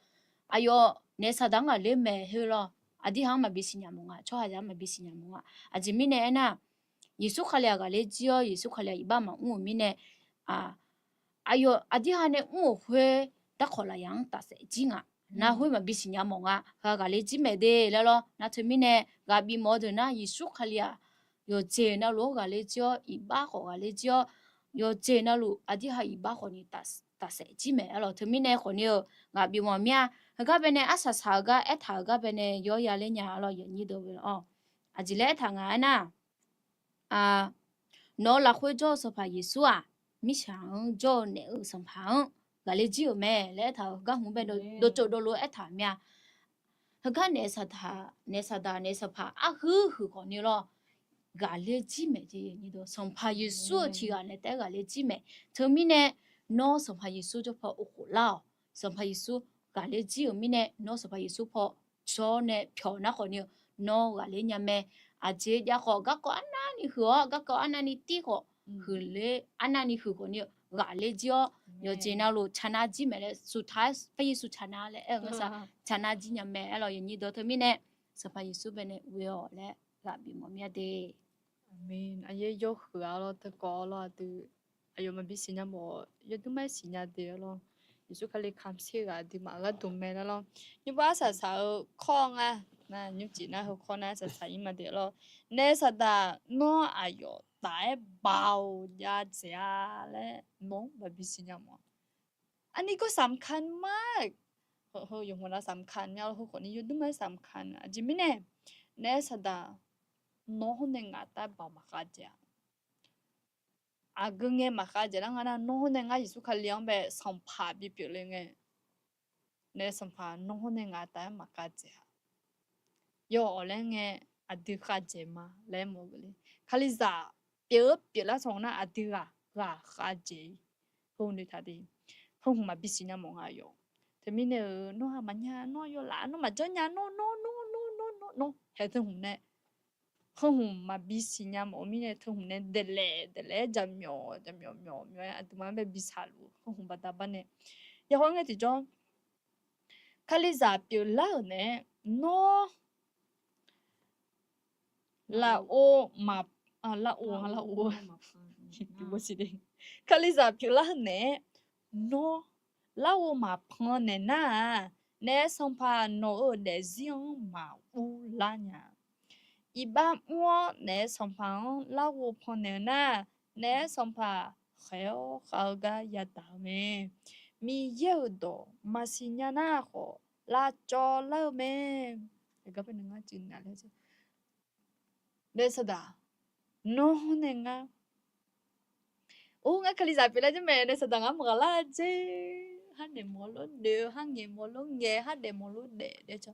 ayo ne sada nga le me he lo adi ha ma bisinya mo nga cho ha ja ma bisinya mo nga aji mi ne na yesu khalia gale ji yo yesu khalia iba ma u mi ne ayo adi ha ne u hwe ta khola yang ta se jinga na hwe ma bisinya mo nga ga gale ji me de le lo na thmi ne ga bi mo de na yesu khalia yo je na lo gale ji yo iba kho gale ji yo je na lu adi ha iba kho ni ta se ji me lo thmi ne kho ni ga bi mo mya ga be ne asa sa ga etha ga be ne yo ya le nya lo ye ni do be lo aji le tha nga na no la khwe jo so pha yesu mi shang jo ne u sam phang ga le ji o me le tha ga hu be do cho do lo etha mya ga ne sa da ne sa pha a hu ko ni lo ga le ji me ji ni do sam pha yesu chi ga ne te ga le ji me thmi ne no sam pha yesu jo pha o ko la sam pha yesu ga le ji o mi ne no sam pha yesu pho cho ne phyo na ko ni no ga le nya me aje ya ko ga ko anani ho ga ko anani ti ko hu le anani hu ko ni ga le ji yo je na lo chana ji me le su thai pa yesu chana le e ga sa chana ji nya me e lo yin ni do thmi ne sa pa yesu be ne we o le ga bi mo mya de amen aye yo khua lo ta ko lo tu ayo ma bisinya mo yo tu mai sinya de lo yesu khali kham se ga di ma ga tu me lo ni ba sa khong na ni ji na ho khong na sa sa ma de lo ne sa da no ayo dai bao ya jia le no ma bisinya mo อันนี้ก็สำคัญมากเฮ้ยอยู่หัวละสำคัญเนี่ยเราคนนี้อยู่ด้วยไม่สำคัญอ่ะจิมิเน่เนสดาโน้นเองอ่ะแต่บ่มาขาเจ้ากึ่งเงี้ยมาขาเจ้าแล้วงั้นโน้นเองอ่ะยิสุขเลี้ยงแบบสัมภาระเปลี่ยนเลยไงเนสัมภาระโน้นเองอ่ะแต่มาขาเจ้าย่อเลยไงดึกขาเจ้ามาเล่มอกเลยคาลิซาเปลี่ยนแล้วส่งน่ะดึกขาเจ้าคนนี้ท่าดีkhông mà biết gì mo nga yo thế mình nó mà nhà nó yo lá nó mà cho nhà nó hệ thống này không mà biết gì mo mình hệ thống này để lẽ jam nhỏ anh tụi mình biết sao luôn không bắt đầu này giờ hôm nay thì cho khai giả biểu là này nó là ô mà là ô cái gì đấy khai giả biểu là này no lao mà phun nè na nè xong pa no ở để riêng mà u la nhà iba mua nè xong pa lao phun nè na nè xong pa khéo khao ga ya ta me mi yêu do mà xin nhà na ho la cho lao me cái bên nga chín na le để sao da no nè nga nga kaliza pila je me ne sadanga mala je ha ne mo lo de ha nge mo lo nge ha de mo lo de cho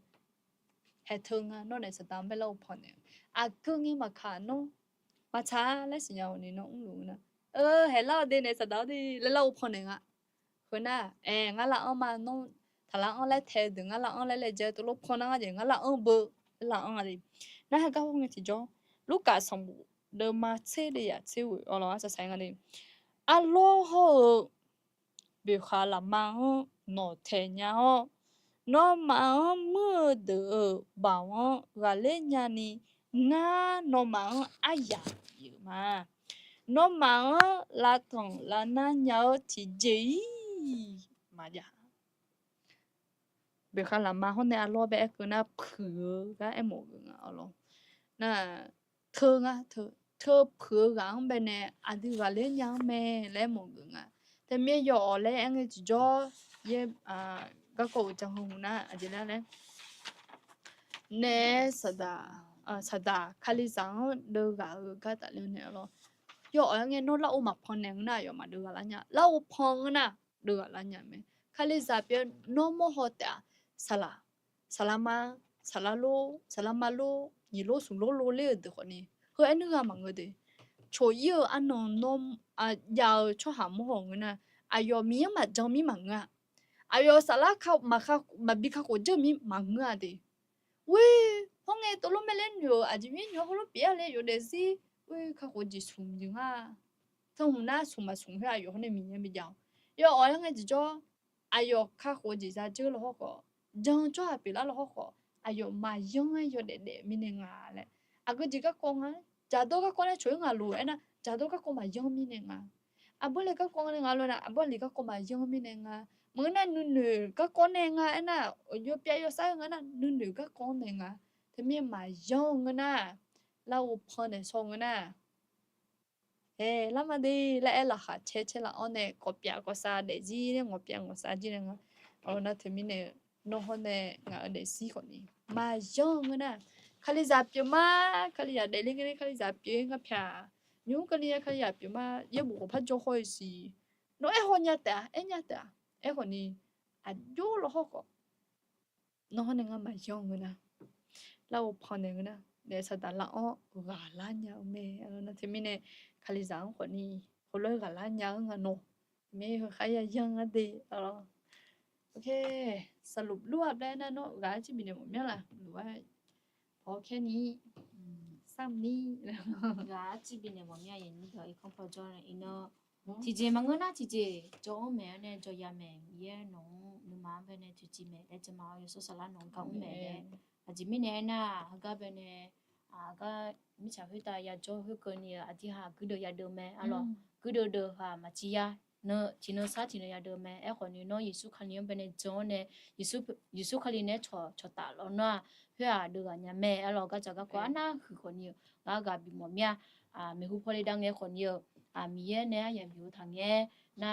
he thung no ne sadam be lo phone ku ngi ma kha no ma cha le sin yaw ni no lu na he lo de ne sadao di le lo phone nga khona nga la o ma no thala o le the de nga la o le je to lo phone nga je nga la o bu la o nga di na ha ga ho nge ti jo lu ka som de ma che de ya che wi o lo sa sai nga ni alo ho bi khala ma no the nya ho no ma mu de ba wo ga le nya ni nga no ma aya yu ma no ma la thong la na nya ti ji ma ya bi khala ma ho ne alo be ku na phu ga e mo ga alo na thơ nga thơ phứa gắng bên này anh đi vào lên nhau mẹ lấy một người à thế mẹ nhỏ lấy anh ấy chỉ cho ye các cậu trong hùng na anh chỉ là lấy nè sada khali sang đưa gạo cái tại lên này lo nhỏ anh ấy nó lau mặt phong nè na nhỏ mà đưa gạo nhá lau phong na đưa gạo nhá mẹ khali sa bên nó mua hot à salama lo ni lo sung lo le được này anh nữa mà người đấy cho yêu anh nó giàu cho hàm hồn nè ayo mi mà cho mi mà ngà ayo sala khao mà bị khao cho mi mà ngà đi we phong nghe tôi lúc mới lên rồi à chỉ mi nhớ lúc bia lên rồi để gì we khao chỉ sum chứ à xong na sum mà sum hay ayo hôm nay mình mới giàu yo ở ngay chỉ cho ayo khao chỉ ra chứ lo ho jong cho bị la lo ho ayo mà yong ayo để mi nè ngà lệ aku jika kong á jado ka kong choi nga lu ena jado ka kong ma yong mi ne nga abole ka kong nga lu na abole ka kong ma yong mi ne nga muna nu ka kong ne nga ena yo pya yo sa nga na nu ka kong ne nga te mi ma yong na la u phone so nga na la ma de la ela ha che la one ko pya ko sa de ji ne ngo pya ngo sa ji ne nga ona te mi ne no hone nga de si ko ni ma yong na khali za pyo ma khali ya de ling khali za pyo nga phya nyu khali ya khali ya pyo ma ye bu ko pha jo hoi si no e ho nya ta e ho ni a jo lo ho ko no ho ne nga ma yong na la o pha ne na de sa ta la o ga la nya me na te mi ne khali za ko ni ko lo ga la nya nga no me ho kha ya yang a deโอเคสรุปรวบได้นะเนาะกาจิมีเนี่ยหมดเนี่ยล่ะหรือว่าพอแค่นี้ซ้ำนี้ ga chi bi ne mo mya yin ni do i kon po jo ne ino ji ji ma ngona ji ji jo me ne jo ya me ye no nu ma be ne ji ji me le ji ma yo so so la no ka u me le a ji mi ne na ga be ne ga mi cha hu ta ya jo hu ko ni a ji ha gu do ya do me a lo gu do ha ma ji ya no ji no sa ji no ya do me e ko ni no yesu khan ni be ne jo ne yesu khali ne cho ta lo no hwe a do ga nya me a lo ga ja ga kwa na hu ko ni ga ga bi mo mya me hu pho le dang ye ko ni mi ye ne ya mi hu thang ye na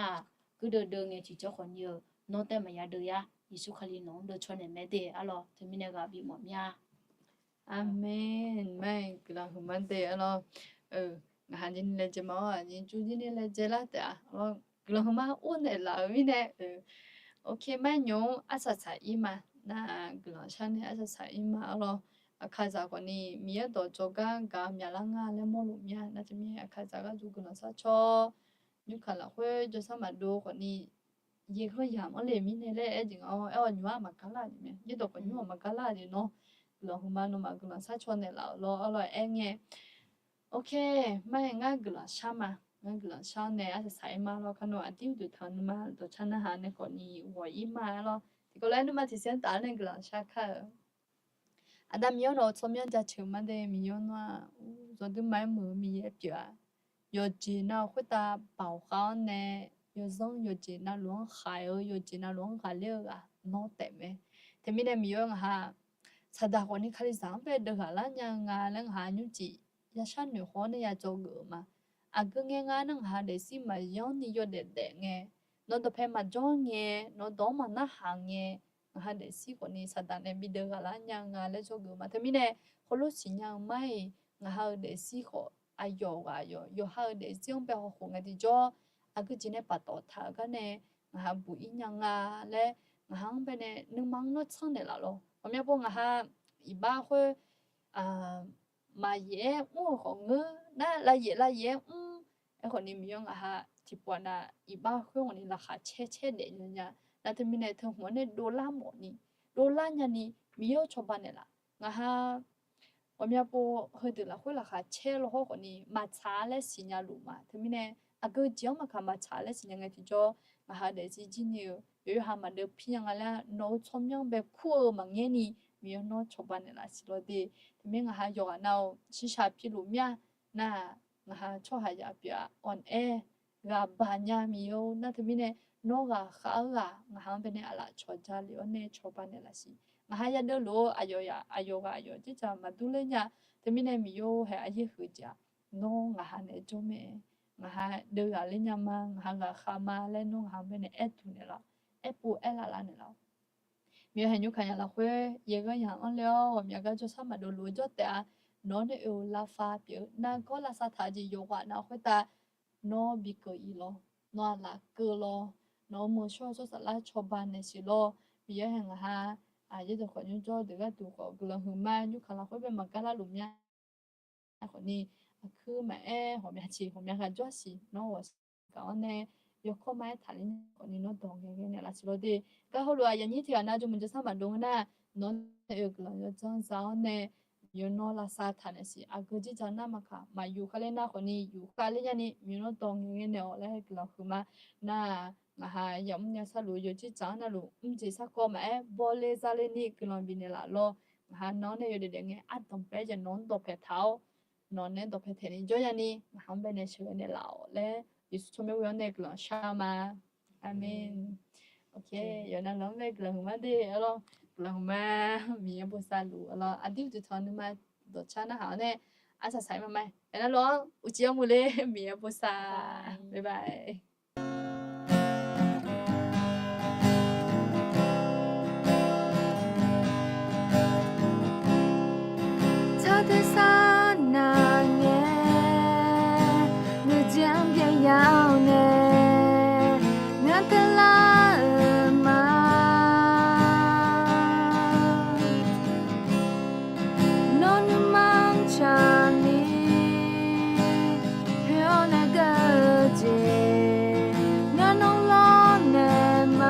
gu do nge chi cho ko ni no te ma ya do ya yesu khali no do cho ne me de a lo te mi ne ga bi mo mya amen mai kila humante alo nga hanjin le je mo jin chu jin le je la ta alo kila huma un ne la mi ne okay mai nyo asa sa i ma na kila shan ne asa sa i ma alo akaza ko ni mi ya do jo ga mya la nga le mo lu mya na te mi akaza ga ju kila sa cho nyu kala hwe jo sa ma do ko ni ye ko ya mo le mi ne le e jing nywa ma kala ni me ye do ko nywa ma kala ni no lo huma no ma gula sa cho ne la lo enge okay mai nga gula shama nga gula sha ne a sa ma lo kano a tiu du than ma do chana ha ne ko ni wo yi ma lo ti ko le no ma ti sen ta ne gula sha kha adam yo no chom yan ja chu ma de mi yo no zo du mai mu mi ye pya yo ji na hu ta bao ga ne yo zong yo ji na luang khai yo ji na luang ga le ga no te me te mi ne mi yo ha 사다 거니 칼이 상배 들어가라 냥아는 하뉴지 야산을 호네 야 저거마 아그게가는 하데시 마연이 요데데게 너도 배마 정에 너도 만나 항에 하데시 거니 사다네 미들어가라 냥아래 저거마 때문에 홀로 신냥 마이 하데시 거 아요가요 요 하데시 용배 호응에디죠 아그지네 빠또 타가네 부이냥아래 항배네 능망노 청내라로 我们不哈一般会买盐我红那来也哎和你们用哈几波那一般会我你那哈切的人家那他们那他我那多拉么呢多拉呀你没有错办的啦我哈我们不喝的了会了哈切了和你马茶嘞新呀路嘛他们呢啊个叫嘛看马茶嘞新呀个就叫我哈的是今年有哈嘛的偏啊啦脑聪明被苦嘛眼里没有脑错办的啦是了的他们哈有啊脑是啥皮路面那我哈错还要比啊 on air 个办呀没有那他们呢脑个好啊我哈被呢啊啦错家里呢错办的啦是我哈要得路哎呦呀哎呦啊呦这叫嘛都了呀他们呢没有还哎也回家 no 我哈呢做咩我哈得个了呀嘛我哈个哈嘛嘞弄哈被呢哎图呢了哎不哎啦啦呢了มีเห็นอยู่ขยันละเว้ยเยก็อย่างอันแล้วว่ามีก็จะสามารถดูรู้จดแต่น้องเนี่ยลาฟ้าเปียนั่นก็ลาสถาจีโยกว่าน้องเว้ยแต่น้องบิกอีโลน้องละเกลโลน้องมือช่วยสละชาวบ้านในสิโลมีเห็นฮะยี่ตัวคนยุ่งจอดเด็กก็ดูก็กลัวหืมมาอยู่ขลังเว้ยเป็นมันก็ละหลุมเนี่ยคนนี้ คือแม่หอมยาชีหอมยาค่ะจ้วสิเนาะว่าก็เนี่ยยกเข้ามาถาลินคนนี้เนาะตองแกเนี่ยล่ะสิโลดิก็เฮารู้อย่างนี้ที่น่าจะมันจะสามารถลงนะเนาะเอกละจะจังซาวเนี่ยยูโนลาซาทานสิอากูจิจานามาค่ะมาอยู่คะเลนะคนนี้อยู่คะเลนี่ยูโนตองแกเนี่ยแล้วก็ละคือมาน่ามาหายำเนี่ยสรุอยู่จิจานะลูจิสักก็มาบอเลซาเลนี่กลอนบินละลอมาหาน้องเนี่ยอยู่เด็กๆเนี่ยอัดต้องไปจะน้องตบเพเท้านอนเนี่ยตบเพเทนี่จอยนี่มาหาเป็นเชื่อเนี่ยเราและยิสุชมวิวเนี่ยกลอนชามาอาเมนโอเคอยู่นั่นแล้วเนี่ยกลอนมาดิแล้วกลอนมามีบุษาลูแล้วอดีตจะทอนมาดชานะหาเนี่ยอาศัยมาไหมแล้วร้องอุจิยมุเลมีบุษาบ๊ายบาย 的刹那年，日渐变遥呢，我的拉玛，侬的梦长里，飘那个街，我侬老呢嘛。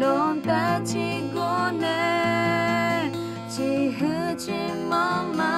non ta chi go ne chi hu chi mama